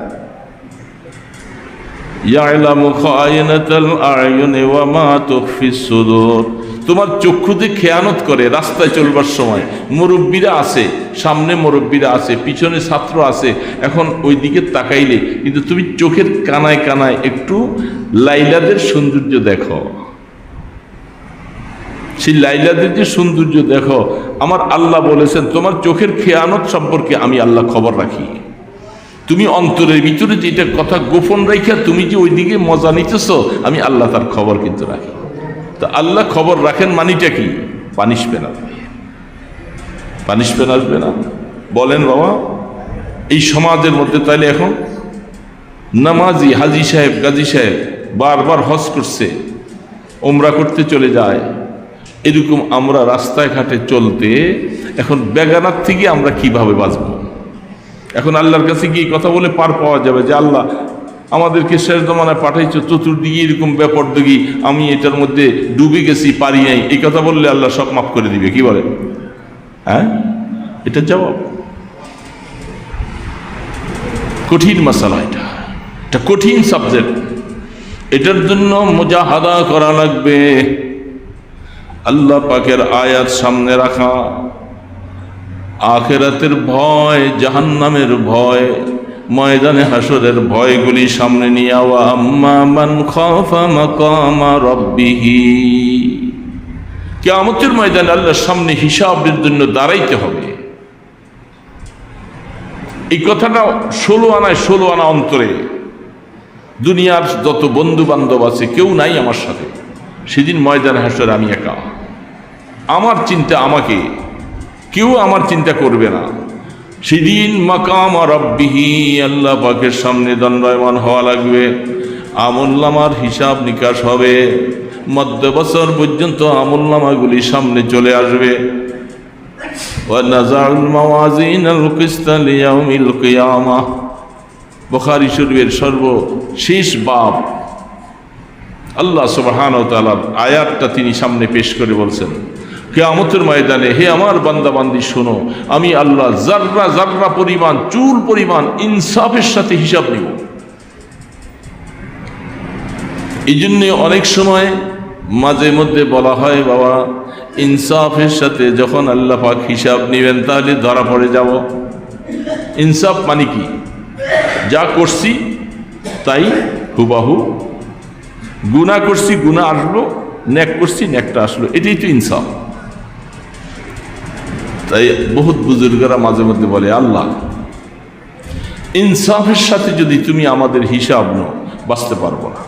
ইয়ালামু খায়িনাতাল আয়ুনি ওয়া মা তুখফিস সুদূর। তোমার চক্ষুতে খেয়ানত করে রাস্তায় চলবার সময়, মুরব্বীরা আছে, সামনে মুরব্বীরা আছে, পিছনে ছাত্র আছে, এখন ওই দিকে তাকাইলে কিন্তু তুমি চোখের কানায় কানায় একটু লাইলাদের সৌন্দর্য দেখো, সেই লাইলাদের যে সৌন্দর্য দেখো। আমার আল্লাহ বলেছেন, তোমার চোখের খেয়ানত সম্পর্কে আমি আল্লাহ খবর রাখি। তুমি অন্তরের ভিতরে যেটা কথা গোপন রাখা তুমি যে ওইদিকে মজা নিতেছ, আমি আল্লাহ তার খবর কিন্তু রাখি। তা আল্লাহ খবর রাখেন মানিটা কি? পানিশমেন্ট আসবে, পানিশমেন্ট আসবে না? বলেন বাবা, এই সমাজের মধ্যে তাইলে এখন নামাজি হাজি সাহেব, গাজী সাহেব বারবার হজ করছে, ওমরা করতে চলে যায়, এরকম আমরা রাস্তায় ঘাটে চলতে এখন বেগানার থেকে আমরা কিভাবে বাঁচব? এখন আল্লাহর কাছে গিয়ে কথা বলে পার পাওয়া যাবে যে আল্লাহ আমাদেরকে শেষ জমানায় পাঠাইছো, চতুর্দিকে এরকম ব্যাপার দেখি, আমি এটার মধ্যে ডুবে গেছি, পারি নাই, এই কথা বললে আল্লাহ সব মাফ করে দিবে? কি বলে? হ্যাঁ, এটা জবাব। কঠিন মাসালা, এটা কঠিন সাবজেক্ট, এটার জন্য মুজাহাদা করা লাগবে। আল্লাহ পাকের আয়াত সামনে রাখা, আখিরাতের ভয়, জাহান্নামের ভয়, ময়দানে হাসরের ভয়গুলি সামনে নিয়ে, ওয়া আম্মা মান খাফা মাকামা রাব্বিহি, কিয়ামতের ময়দানে আল্লাহর সামনে হিসাবের জন্য দাঁড়াইতে হবে। এই কথাটা 16 আনায় 16 আনা অন্তরে দুনিয়ার যত বন্ধু বান্ধব আছে কেউ নাই আমার সাথে। সেদিন ময়দান হাসরে আমি একা, আমার চিন্তা আমাকে, কেউ আমার চিন্তা করবে না। সেদিন মাকাম রাব্বিহি, আল্লাহ পাকের সামনে দণ্ডায়মান হওয়া লাগবে। আমলনামার হিসাব নিকাশ হবে, মধ্য বছর পর্যন্ত আমলনামাগুলি সামনে চলে আসবে। ওয়া নাযাউল মাওয়াজিনাল কিসতা লিয়াউমিল কিয়ামাহ, বুখারী শরীফের সর্বশেষ বাব আল্লাহ সুবহানাহু ওয়া তাআলার আয়াতটা তিনি সামনে পেশ করে বলছেন, কিয়ামতের ময়দানে হে আমার বান্দা বান্দি শোনো, আমি আল্লাহ যাররা যাররা পরিমাণ, চুল পরিমাণ ইনসাফের সাথে হিসাব নিব। এই জন্য অনেক সময় মাঝে মধ্যে বলা হয়, বাবা ইনসাফের সাথে যখন আল্লাহ পাক হিসাব নেবেন তাহলে ধরা পড়ে যাব। ইনসাফ মানে কি? যা করছি তাই হুবাহু, গুনাহ করছি গুনাহ আসলো, নেক করছি নেকটা আসলো, এটাই তো ইনসাফ। তাই বহুত বুজুর্গরা মাঝে মধ্যে বলে, আল্লাহ ইনসাফের সাথে যদি তুমি আমাদের হিসাব নাও বাঁচতে পারবো না,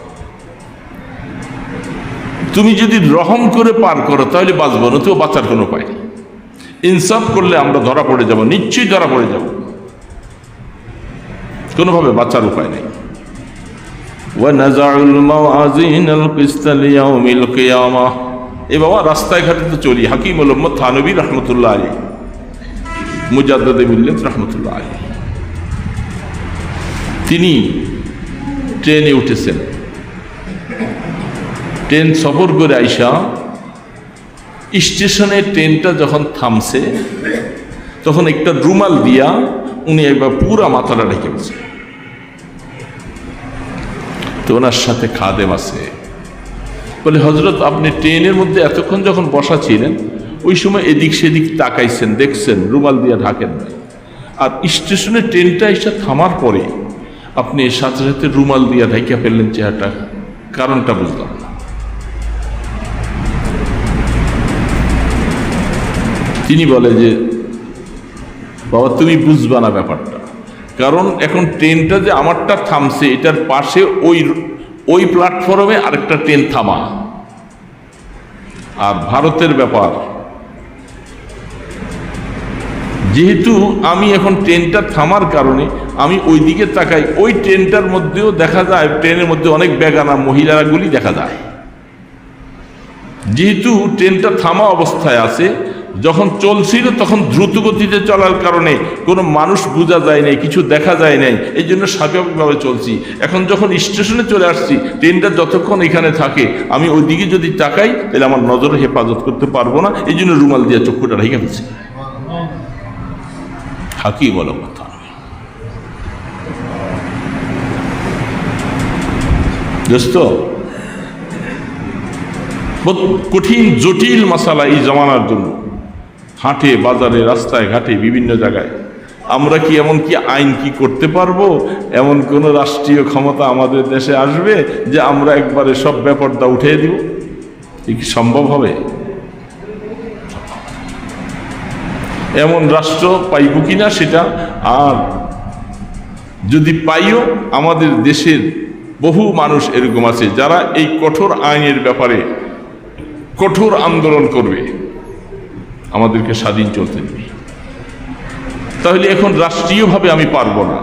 তুমি যদি রহম করে পার করো তাহলে বাঁচবো না, তো বাঁচার কোনো উপায় নেই। ইনসাফ করলে আমরা ধরা পড়ে যাব, নিশ্চয়ই ধরা পড়ে যাব, কোনোভাবে বাঁচার উপায় নেই। ওয়ানাযাউল মাওয়াজিনাল কিসতা লিয়াউমিল কিয়ামাহ। এ বাবা রাস্তায় ঘাটে তো চলি, হাকিমুল উম্মত থানবী রাহমাতুল্লাহ আলাইহি, মুজাদ্দিদে মিল্লাত রাহমাতুল্লাহ আলাইহি, তিনি ট্রেনে উঠেছেন। ট্রেন সফর করে আইসা স্টেশনে ট্রেনটা যখন থামছে তখন একটা রুমাল দিয়া উনি একবার পুরা মাথাটা ঢেকে বলছে। তো ওনার সাথে খাদেম আছে, বলে হযরত আপনি ট্রেনের মধ্যে এতক্ষণ যখন বসা ছিলেন ওই সময় এদিক সেদিক তাকাইছেন, দেখছেন রুমাল দিয়া ঢাকেন নাই, আর স্টেশনে ট্রেনটা এসে থামার পরে আপনি এর সাথে সাথে রুমাল দিয়া ঢাইকা ফেললেন চেহারাটা, কারণটা বুঝলাম না। তিনি বলে যে বাবা তুমি বুঝবা না ব্যাপারটা, কারণ এখন ট্রেনটা যে আমারটা থামছে এটার পাশে ওই প্ল্যাটফর্মে আরেকটা ট্রেন থামা, আর ভারতের ব্যাপার, যেহেতু আমি এখন ট্রেনটা থামার কারণে আমি ওই দিকে তাকাই, ওই ট্রেনটার মধ্যেও দেখা যায়, ট্রেনের মধ্যে অনেক বেগানা মহিলাগুলি দেখা যায়। যেহেতু ট্রেনটা থামা অবস্থায় আছে, যখন চলছিল তখন দ্রুত গতিতে চলার কারণে কোনো মানুষ বোঝা যায় নাই, কিছু দেখা যায় নাই, এই জন্য স্বাভাবিকভাবে চলছি। এখন যখন স্টেশনে চলে আসছি, ট্রেনটা যতক্ষণ এখানে থাকে আমি ওইদিকে যদি তাকাই তাহলে আমার নজর হেফাজত করতে পারবো না, এই জন্য রুমাল দিয়ে চক্ষুটা ঢেকে ফেলছি। হাকি বলো কথা, দোস্ত কঠিন জটিল মাসালা এই জমানার জন্য। হাটে বাজারে রাস্তায় ঘাটে বিভিন্ন জায়গায় আমরা কি এমন কি আইন কি করতে পারবো? এমন কোন রাষ্ট্রীয় ক্ষমতা আমাদের দেশে আসবে যে আমরা একবারে সব ব্যাপারটা উঠিয়ে দিব? এ কি সম্ভব হবে? এমন রাষ্ট্র পাইব কিনা সেটা, আর যদি পাইও আমাদের দেশের বহু মানুষ এরকম আছে যারা এই কঠোর আইনের ব্যাপারে কঠোর আন্দোলন করবে, আমাদেরকে স্বাধীন চলতে দিবে। তাহলে এখন রাষ্ট্রীয়ভাবে আমি পারবো না,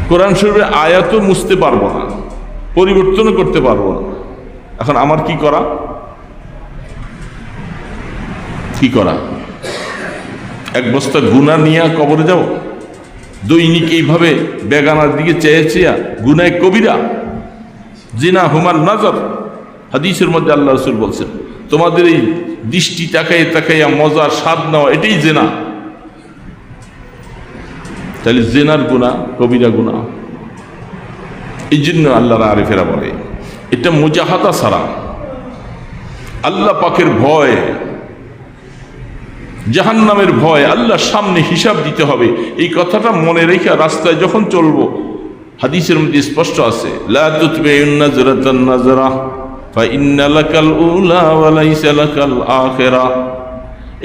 কোরআন শরীফের আয়াতও মুছতে পারবো না, পরিবর্তনও করতে পারবো না। এখন আমার কি করা? কি করা? এক বস্তা গুনাহ নিয়ে কবরে যাব? দৈনিক এইভাবে বেগানার দিকে চেয়ে চেয়ে গুনায় কবিরা, জিনা হুমান নজর। হাদিসের মধ্যে আল্লাহ রাসূল বলছেন, তোমাদের এই দৃষ্টি তাকাইয়া তাকাইয়া মজার স্বাদ নেওয়া এটাই জেনা। তাহলে জেনার গুনাহ কবিরা গুনাহ। এই জন্য আল্লাহর আরিফেরা বলে এটা মুজাহাদা ছাড়া, আল্লাহ পাকের ভয়, জাহান্নামের ভয়, আল্লাহর সামনে হিসাব দিতে হবে, এই কথাটা মনে রেখে রাস্তায় যখন চলবো, হাদিসের মধ্যে স্পষ্ট আছে, লা তুতবিউন নাজরাতান নাজরা ফাইন্না লাকাল উলা ওয়া লাইসা লাকাল আখিরা।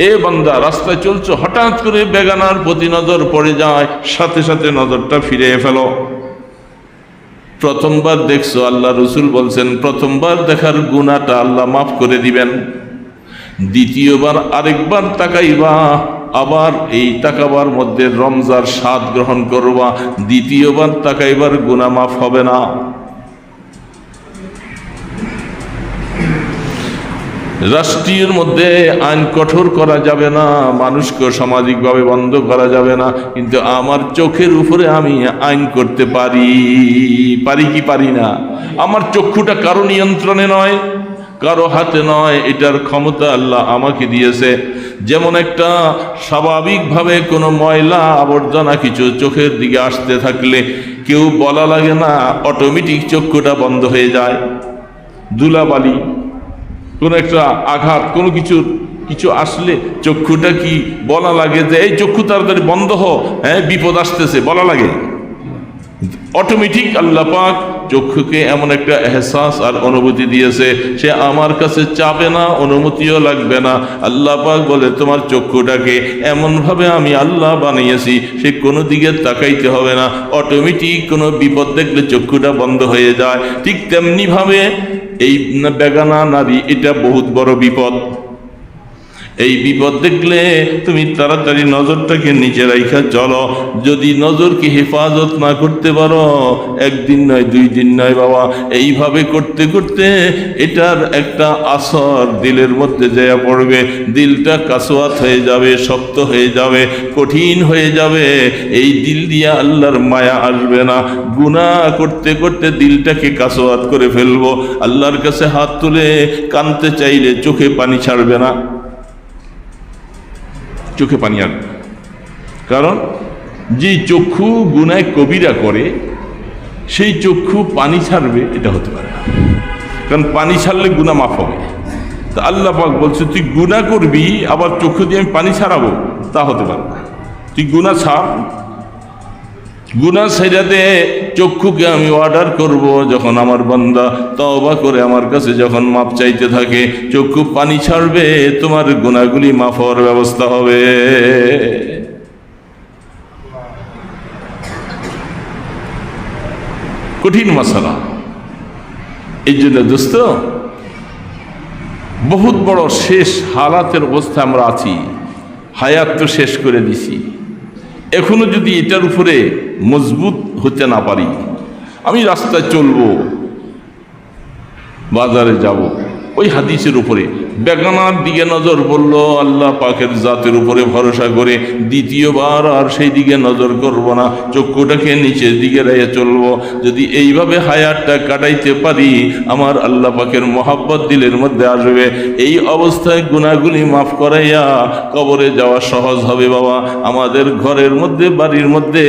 এ বান্দা, রাস্তায় চলছো, হঠাৎ করে বেগানার প্রতি নজর পড়ে যায়, সাথে সাথে নজরটা ফিরিয়ে ফেলো। প্রথমবার দেখছো, আল্লাহ রসুল বলছেন প্রথমবার দেখার গুনাহটা আল্লাহ মাফ করে দিবেন। দ্বিতীয়বার আরেকবার তাকাইবা, আবার এই তাকাবার মধ্যে রমজার স্বাদ গ্রহণ করবা, দ্বিতীয়বার তাকাইবার গুনাহ মাফ হবে না। রাষ্ট্রের মধ্যে আইন কঠোর করা যাবে না, মানুষকে সামাজিকভাবে বন্ধ করা যাবে না, কিন্তু আমার চোখের উপরে আমি আইন করতে পারি কি পারি না? আমার চক্ষুটা কারো নিয়ন্ত্রণে নয়, কারো হাতে নয়, এটার ক্ষমতা আল্লাহ আমাকে দিয়েছে। যেমন একটা স্বাভাবিকভাবে কোনো ময়লা আবর্জনা কিছু চোখের দিকে আসতে থাকলে কেউ বলা লাগে না, অটোমেটিক চক্ষুটা বন্ধ হয়ে যায়। ধুলাবালি, কোনো একটা আঘাত, কোনো কিছু আসলে চক্ষুটা কি বলা লাগে যে এই চক্ষু তাড়াতাড়ি বন্ধ হ, হ্যাঁ বিপদ আসতেছে, বলা লাগে? অটোমেটিক আল্লাহ পাক চক্ষুকে এমন একটা এহসাস আর অনুভূতি দিয়েছে, সে আমার কাছে চাবে না, অনুমতিও লাগবে না। আল্লাহ পাক বলে তোমার চক্ষুটাকে এমনভাবে আমি আল্লাহ বানিয়েছি, সে কোনো দিকে তাকাইতে হবে না, অটোমেটিক কোনো বিপদ দেখলে চক্ষুটা বন্ধ হয়ে যায়। ঠিক তেমনিভাবে এই বেগানা নারী, এটা বহুত বড় বিপদ। এই বিপদ দেখলে তুমি তাড়াতাড়ি নজরটাকে নিচে রাইখা চলো। যদি নজরকে হেফাজত না করতে পারো, একদিন নয়, 2 দিন নয় বাবা, এইভাবে করতে করতে এটার একটা আসর দিলের মধ্যে যায়া পড়বে। দিলটা কাসওয়াত হয়ে যাবে, শক্ত হয়ে যাবে, কঠিন হয়ে যাবে। এই দিল দিয়ে আল্লাহর মায়া আসবে না। গুনাহ করতে করতে দিলটাকে কাসওয়াত করে ফেলবো। আল্লাহর কাছে হাত তুলে কাঁদতে চাইলে চোখে পানি ছাড়বে না, চোখে পানি আসবে। কারণ যে চক্ষু গুনাহ কবিরা করে, সেই চক্ষু পানি ছাড়বে, এটা হতে পারে না। কারণ পানি ছাড়লে গুনাহ মাফ হবে। তা আল্লাহ পাক বলছে তুই গুনাহ করবি, আবার চক্ষু দিয়ে আমি পানি ছাড়াবো, তা হতে পারে না। তুই গুনাহ ছাড়, গুনাহ ছেড়ে চক্ষুকে আমি অর্ডার করব। যখন আমার বান্দা তওবা করে আমার কাছে যখন মাপ চাইতে থাকে, চক্ষু পানি ছাড়বে, তোমার গুনাহগুলি মাফ হওয়ার ব্যবস্থা হবে। কঠিন মাসালা। এই জন্য দোস্ত, বহুত বড় শেষ হালাতের অবস্থা আমরা আছি। হায়াত তো শেষ করে দিছি, এখনো যদি এটার উপরে মজবুত হতে না পারি, আমি রাস্তায় চলবো, বাজারে যাব, ওই হাদিসের উপরে বেগানার দিকে নজর পড়লো, আল্লাহ পাকের জাতের উপরে ভরসা করে দ্বিতীয়বার আর সেই দিকে নজর করব না, চক্ষুটাকে নিচের দিকে রেখে চলবো। যদি এইভাবে হায়াতটা কাটাইতে পারি, আমার আল্লাহ পাকের মহাব্বত দিলের মধ্যে আসবে। এই অবস্থায় গুনাহগুলি মাফ করাইয়া কবরে যাওয়া সহজ হবে। বাবা, আমাদের ঘরের মধ্যে, বাড়ির মধ্যে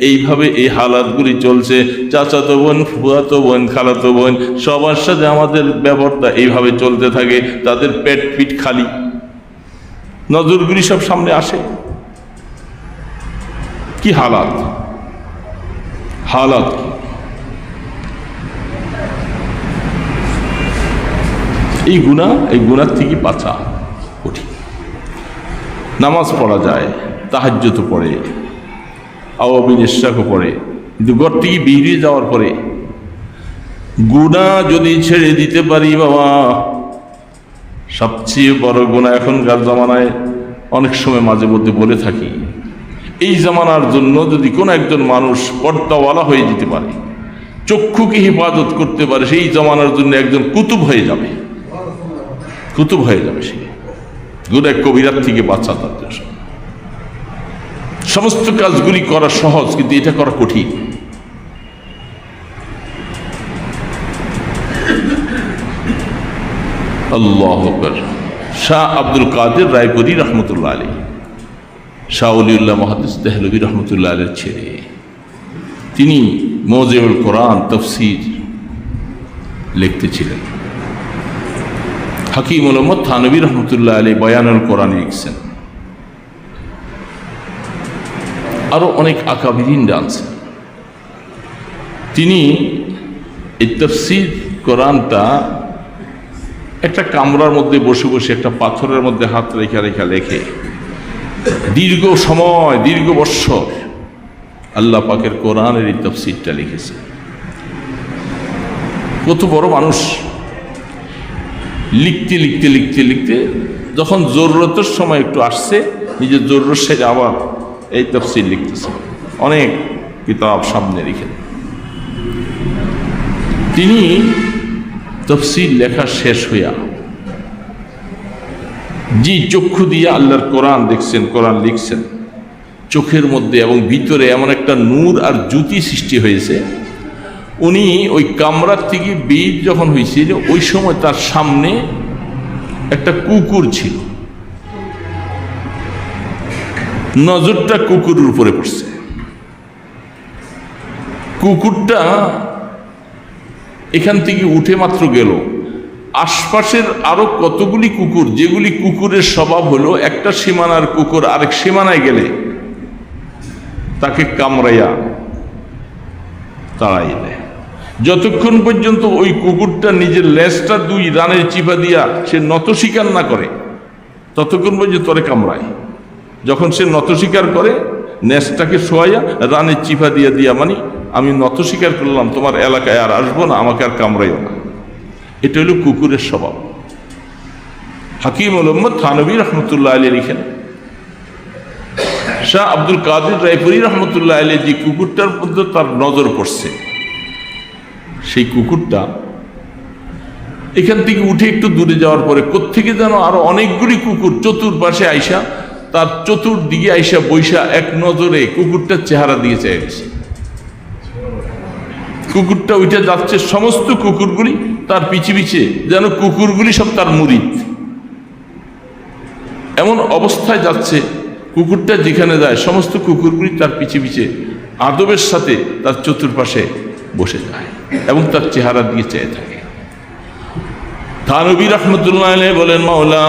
এইভাবে এই হালাতগুলি চলছে। চাচাতো বোন, ফুয়াতো বোন, খালাতো বোন, সবার সাথে আমাদের ব্যবহারটা এইভাবে চলতে থাকে। তাদের পেট পিঠ খালি, নজরগুলি সব সামনে আসে। কি হালাত, হালাত কি! এই গুনাহ থেকে বাঁচা কঠিন। নামাজ পড়া যায়, তাহাজ্জুদ পড়ে, আওয়াবিন ইশরাকও পড়ে, কিন্তু ঘর থেকে বেরিয়ে যাওয়ার পরে গুনাহ যদি ছেড়ে দিতে পারি বাবা, সবচেয়ে বড় গুনাহ। এখনকার জামানায় অনেক সময় মাঝে মধ্যে বলে থাকি, এই জামানার জন্য যদি কোনো একজন মানুষ পর্দাওয়ালা হয়ে যেতে পারে, চক্ষুকে হেফাজত করতে পারে, সেই জামানার জন্য একজন কুতুব হয়ে যাবে, কুতুব হয়ে যাবে। সে গুনাহ কবিরাত থেকে বাঁচা, তার জন্য সমস্ত কাজগুলি করা সহজ, কিন্তু এটা করা কঠিন। আল্লাহু আকবার। শাহ আব্দুল কাদের রায়পুরি রহমতুল্লাহ আলাইহি, শাহ ওলিউল্লাহ মুহাদ্দিস দেহলভী রহমতুল্লাহ আলাইহির ছেলে, তিনি মুজিবুল কোরআন তাফসীর লিখতেছিলেন। হাকিমুল উম্মত থানভী রহমতুল্লাহ আলাইহি বয়ানুল কোরআন লিখছেন। আরো অনেক আকাবিরিনরা আছেন। তিনি এই তাফসীর কোরআনটা একটা কামরার মধ্যে বসে বসে একটা পাথরের মধ্যে হাত রেখা রেখা লেখে দীর্ঘ সময়, দীর্ঘ বৎসর আল্লাহ পাকের কোরআনের এই তাফসীরটা লিখেছে। কত বড় মানুষ, লিখতে লিখতে লিখতে লিখতে যখন জরুরতের সময় একটু আসছে, নিজের জরুরত সেরে আবার এই তাফসীর লিখতেছে, অনেক কিতাব সামনে রেখে। তিনি তাফসীর লেখা শেষ হইয়া যে চক্ষু দিয়ে আল্লাহর কোরআন দেখছেন, কোরআন লিখছেন, চোখের মধ্যে এবং ভিতরে এমন একটা নূর আর জ্যোতি সৃষ্টি হয়েছে। উনি ওই কামরার থেকে বের যখন হয়েছিল, ওই সময় তার সামনে একটা কুকুর ছিল, নজরটা কুকুরের উপরে পড়ছে। কুকুরটা এখান থেকে উঠে মাত্র গেল, আশপাশের আরো কতগুলি কুকুর, যেগুলি কুকুরের স্বভাব হলো একটা সীমানার কুকুর আরেক সীমানায় গেলে তাকে কামড়াইয়া তাড়াই দেয়। যতক্ষণ পর্যন্ত ওই কুকুরটা নিজের লেজটা দুই রানের চিপা দিয়া সে নত স্বীকার না করে, ততক্ষণ পর্যন্ত তোরে কামড়ায়। যখন সে নত স্বীকার করে, নেজটাকে শোয়াইয়া রানের চিপা দিয়া দিয়া মানে আমি নত স্বীকার করলাম, তোমার এলাকায় আর আসবো না, আমাকে আর কামড়াইও না। এটা হলো কুকুরের স্বভাব। হাকিম উম্মত থানবী রহমতুল্লাহ আলাইহি লিখেন, শাহ আব্দুল কাদের রায়পুরি রহমতুল্লাহ আলাইহি যে কুকুরটার মধ্যে তার নজর পড়ছে, সেই কুকুরটা এখান থেকে উঠে একটু দূরে যাওয়ার পরে কোত্থেকে যেন আরো অনেকগুলি কুকুর চতুর্পাশে আইসা, তার চতুর্দিকে আইসা বৈশা এক নজরে কুকুরটার চেহারা দিয়ে চাইছে। কুকুরটা উঠে যাচ্ছে, সমস্ত কুকুরগুলি তার পিছে পিছে, যেন কুকুরগুলি সব তার মুরিদ। এমন অবস্থায় যাচ্ছে, কুকুরটা যেখানে যায় সমস্ত কুকুরগুলি তার পিছে পিছে আদবের সাথে তার চতুর্পাশে বসে যায় এবং তার চেহারা দিয়ে চেয়ে থাকে। থানবী রহমতুল্লাহ আলাইহি বলেন, মাওলা,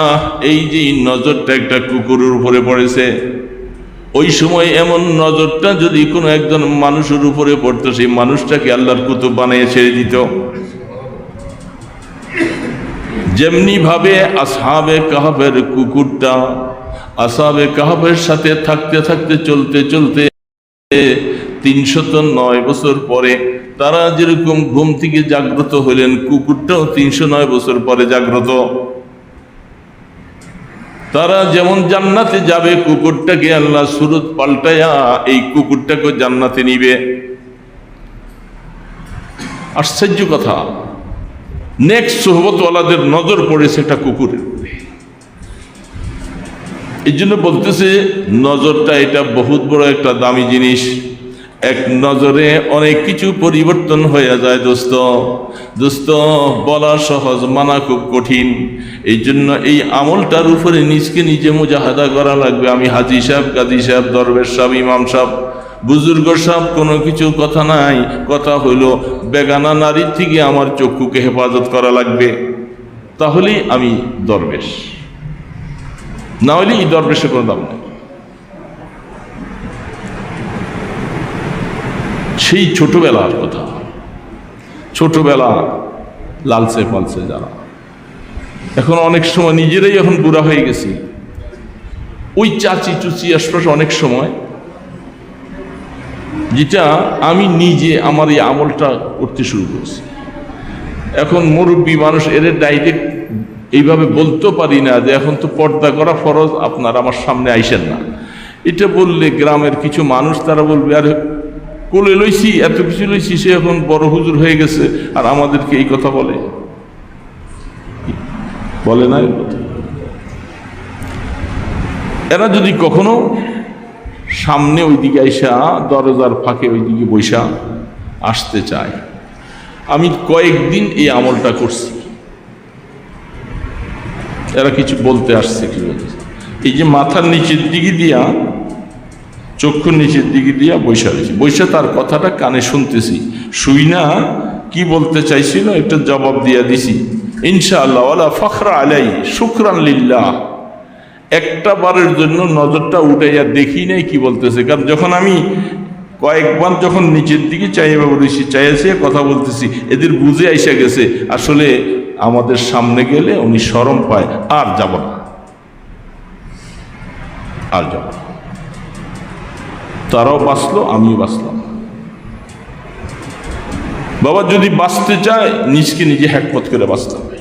এই যে নজরটা একটা কুকুরের উপরে পড়েছে, ওই সময় এমন নজরটা যদি কোনো একজন মানুষের উপরে পড়তো, সেই মানুষটাকে আল্লাহর কুতুব বানিয়ে ছেড়ে দিত। যেমনি ভাবে আসহাবে কাহফের কুকুরটা আসহাবে কাহফের সাথে থাকতে থাকতে চলতে চলতে 309 বছর পরে তারা যেরকম ঘুম থেকে জাগ্রত হলেন, কুকুরটাও 309 বছর পরে জাগ্রত। তারা যেমন জান্নাতে যাবে, কুকুরটাকে আল্লাহ সুরত পাল্টায়া এই কুকুরটাকে জান্নাতে নিবে। আশ্চর্য কথা, নেক্সট সোহবতওয়ালাদের নজর পড়েছে একটা কুকুরের। এই জন্য বলতেছে নজরটা এটা বহুত বড় একটা দামি জিনিস। এক নজরে অনেক কিছু পরিবর্তন হয়ে যায় দোস্ত। দোস্ত, বলা সহজ, মানা খুব কঠিন। এই জন্য এই আমলটার উপরে নিজকে নিজে মুজাহাদা করা লাগবে। আমি হাজি সাহেব, কাজী সাহেব, দরবেশ সাহেব, ইমাম সাহেব, বুজুর্গ সাহেব কোনো কিছু কথা নাই। কথা হইল বেগানা নারীর থেকে আমার চক্ষুকে হেফাজত করা লাগবে, তাহলেই আমি দরবেশ, না হলে এই দরবেশের কোনো দাম নেই। সেই ছোটবেলার কথা, ছোটবেলা লালচে পালছে যারা, এখন অনেক সময় নিজেরাই এখন বুড়া হয়ে গেছি, ওই চাচি চুচি আশপাশে অনেক সময়, যেটা আমি নিজে আমার এই আমলটা করতে শুরু করছি। এখন মুরব্বী মানুষ, এর ডাইরেক্ট এইভাবে বলতে পারি না যে এখন তো পর্দা করা ফরজ, আপনার আমার সামনে আইসেন না। এটা বললে গ্রামের কিছু মানুষ তারা বলবে, আর কোলে লইছি, এত কিছু লইছি, সে এখন বড় হুজুর হয়ে গেছে, আর আমাদেরকে এই কথা বলে না। এরা যদি কখনো সামনে ওইদিকে আইসা দরজার ফাঁকে ওইদিকে বৈশা আসতে চায়, আমি কয়েকদিন এই আমলটা করছি, এরা কিছু বলতে আসছে, কি বলছে, এই যে মাথার নিচের দিকে দিয়া, চক্ষুর নিচের দিকে দিয়া বৈশা রয়েছে, বৈশা তার কথাটা কানে শুনতেছি, শুই না কি বলতে চাইছিল একটা জবাব দিয়া দিছি। ইনশাআল্লাহ ওয়ালা ফখরা আলাই শুকরান লিল্লাহ। একটা বারের জন্য নজরটা উঠাইয়া দেখি নাই কি বলতেছে, কারণ যখন আমি কয়েকবার যখন নিচের দিকে চাইবা বলেছি, চাইছে কথা বলতেছি, এদের বুঝে আইসা গেছে আসলে আমাদের সামনে গেলে উনি শরম পায়, আর যাব না, আর যাব না। তারাও বাঁচলো, আমিও বাঁচলাম। বাবা যদি বাঁচতে চায় নিজকে নিজে হ্যাকমত করে বাঁচতে হবে।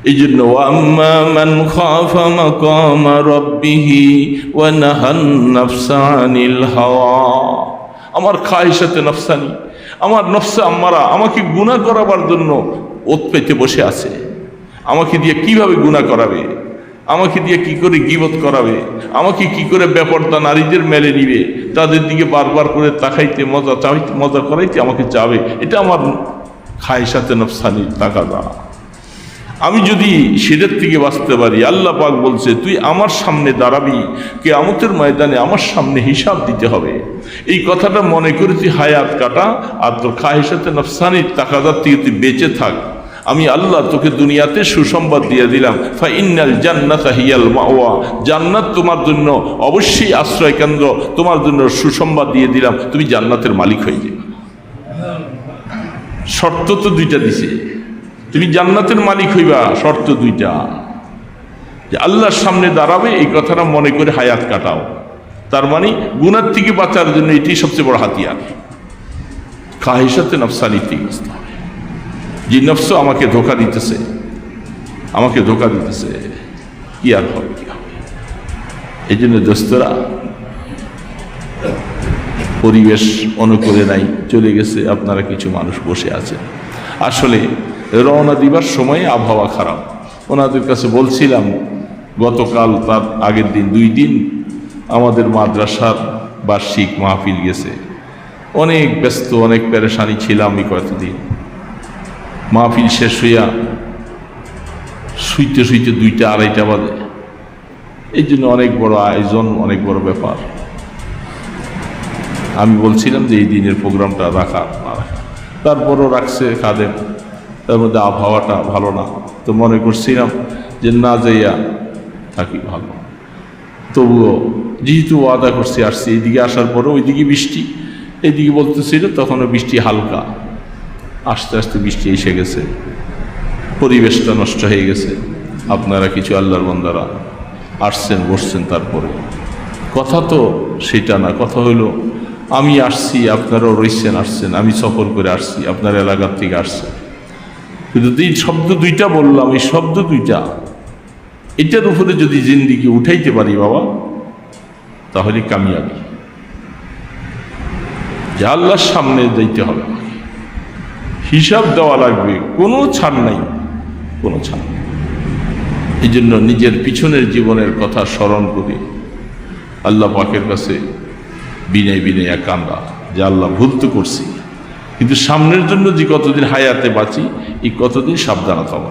এই জন্য ওয়াম্মা মান খাফা মাকামা রাব্বিহি ওয়া নাহান নাফসা আনিল হাওয়া, আমার খায়েশাতে নফসানি, আমার নফসে আম্মারা আমাকে গুনাহ করাবার জন্য ওত পেতে বসে আছে। আমাকে দিয়ে কিভাবে গুনাহ করাবে, আমাকে দিয়ে কি করে গীবত করাবে, আমাকে কি করে বেপরদা নারীদের মেলে নিবে, তাদের দিকে বারবার করে তাকাইতে মজা করাইতে আমাকে চাবে। এটা আমার খায়েশাতে নফসানি তাকাদা। আমি যদি সেটার থেকে বাঁচতে পারি, আল্লাহ পাক বলছে তুই আমার সামনে দাঁড়াবি, কিয়ামতের ময়দানে আমার সামনে হিসাব দিতে হবে। এই কথাটা মনে করে তুই হায়াত কাটা, আর তোর খায়েশাতে নফসানির তাকাদার থেকে তুই বেঁচে থাক। আমি আল্লাহ তোকে দুনিয়াতে সুসংবাদ দিয়ে দিলাম, ফা ইন্নাল জান্নাতা হিয়াল মাওয়া, জান্নাত তোমার জন্য অবশ্যই আশ্রয় কেন্দ্র, তোমার জন্য সুসংবাদ দিয়ে দিলাম, তুমি জান্নাতের মালিক হয়ে যাবে। শর্ত তো দুইটা দিছে, তুমি জান্নাতের মালিক হইবা, শর্ত দুইটা, যে আল্লাহর সামনে দাঁড়াবে এই কথাটা মনে করে হায়াত কাটাও। তার মানে গুনার থেকে বাঁচার জন্য এটি সবচেয়ে বড় হাতিয়ার। খায়েশাতে নফসানি থেকে বাঁচতে হবে। যে নফস আমাকে ধোঁকা দিতেছে, আমাকে ধোঁকা দিতেছে, কি আর হবে, কি হবে। এই জন্য দোস্তরা, পরিবেশ অনুকূলে নাই, চলে গেছে, আপনারা কিছু মানুষ বসে আছেন। আসলে রওনা দিবার সময় আবহাওয়া খারাপ। ওনাদের কাছে বলছিলাম, গতকাল তার আগের দিন 2 দিন আমাদের মাদ্রাসার বার্ষিক মাহফিল গেছে, অনেক ব্যস্ত, অনেক পেরেশানি ছিলাম এই কয়েকদিন। মাহফিল শেষ হইয়া শুইতে শুইতে 2টা-2:30 বাজে। এই জন্য অনেক বড় আয়োজন, অনেক বড় ব্যাপার। আমি বলছিলাম যে এই দিনের প্রোগ্রামটা রাখা না রাখা, তারপরও রাখছে খাদেম। তার মধ্যে আবহাওয়াটা ভালো না, তো মনে করছিলাম যে না যাইয়া থাকি ভালো। তবুও যেহেতু ওয়াদা করছি আসছি, এইদিকে আসার পরে ওইদিকে বৃষ্টি, এইদিকে বলতেছিল তখনও বৃষ্টি হালকা, আস্তে আস্তে বৃষ্টি এসে গেছে, পরিবেশটা নষ্ট হয়ে গেছে। আপনারা কিছু আল্লাহর বান্দারা আসছেন, বসছেন, তারপরে কথা তো সেটা না। কথা হইলো আমি আসছি, আপনারাও রয়েছেন, আসছেন, আমি সফর করে আসছি, আপনার এলাকার থেকে আসছেন। কিন্তু এই শব্দ 2টা বললাম, এই শব্দ 2টা, এটার উপরে যদি জিন্দিগি উঠাইতে পারি বাবা, তাহলে কামিয়াবি। যে আল্লাহর সামনে যাইতে হবে, হিসাব দেওয়া লাগবে, কোনো ছাড় নাই, কোনো ছাড় নেই। এই জন্য নিজের পিছনের জীবনের কথা স্মরণ করি, আল্লাহ পাকের কাছে বিনয় বিনয় কান্দা, যে আল্লাহ ভুল তো করছি, কিন্তু সামনের জন্য যে কতদিন হায়াতে বাঁচি, এই কতদিন সাবধানতা হবো।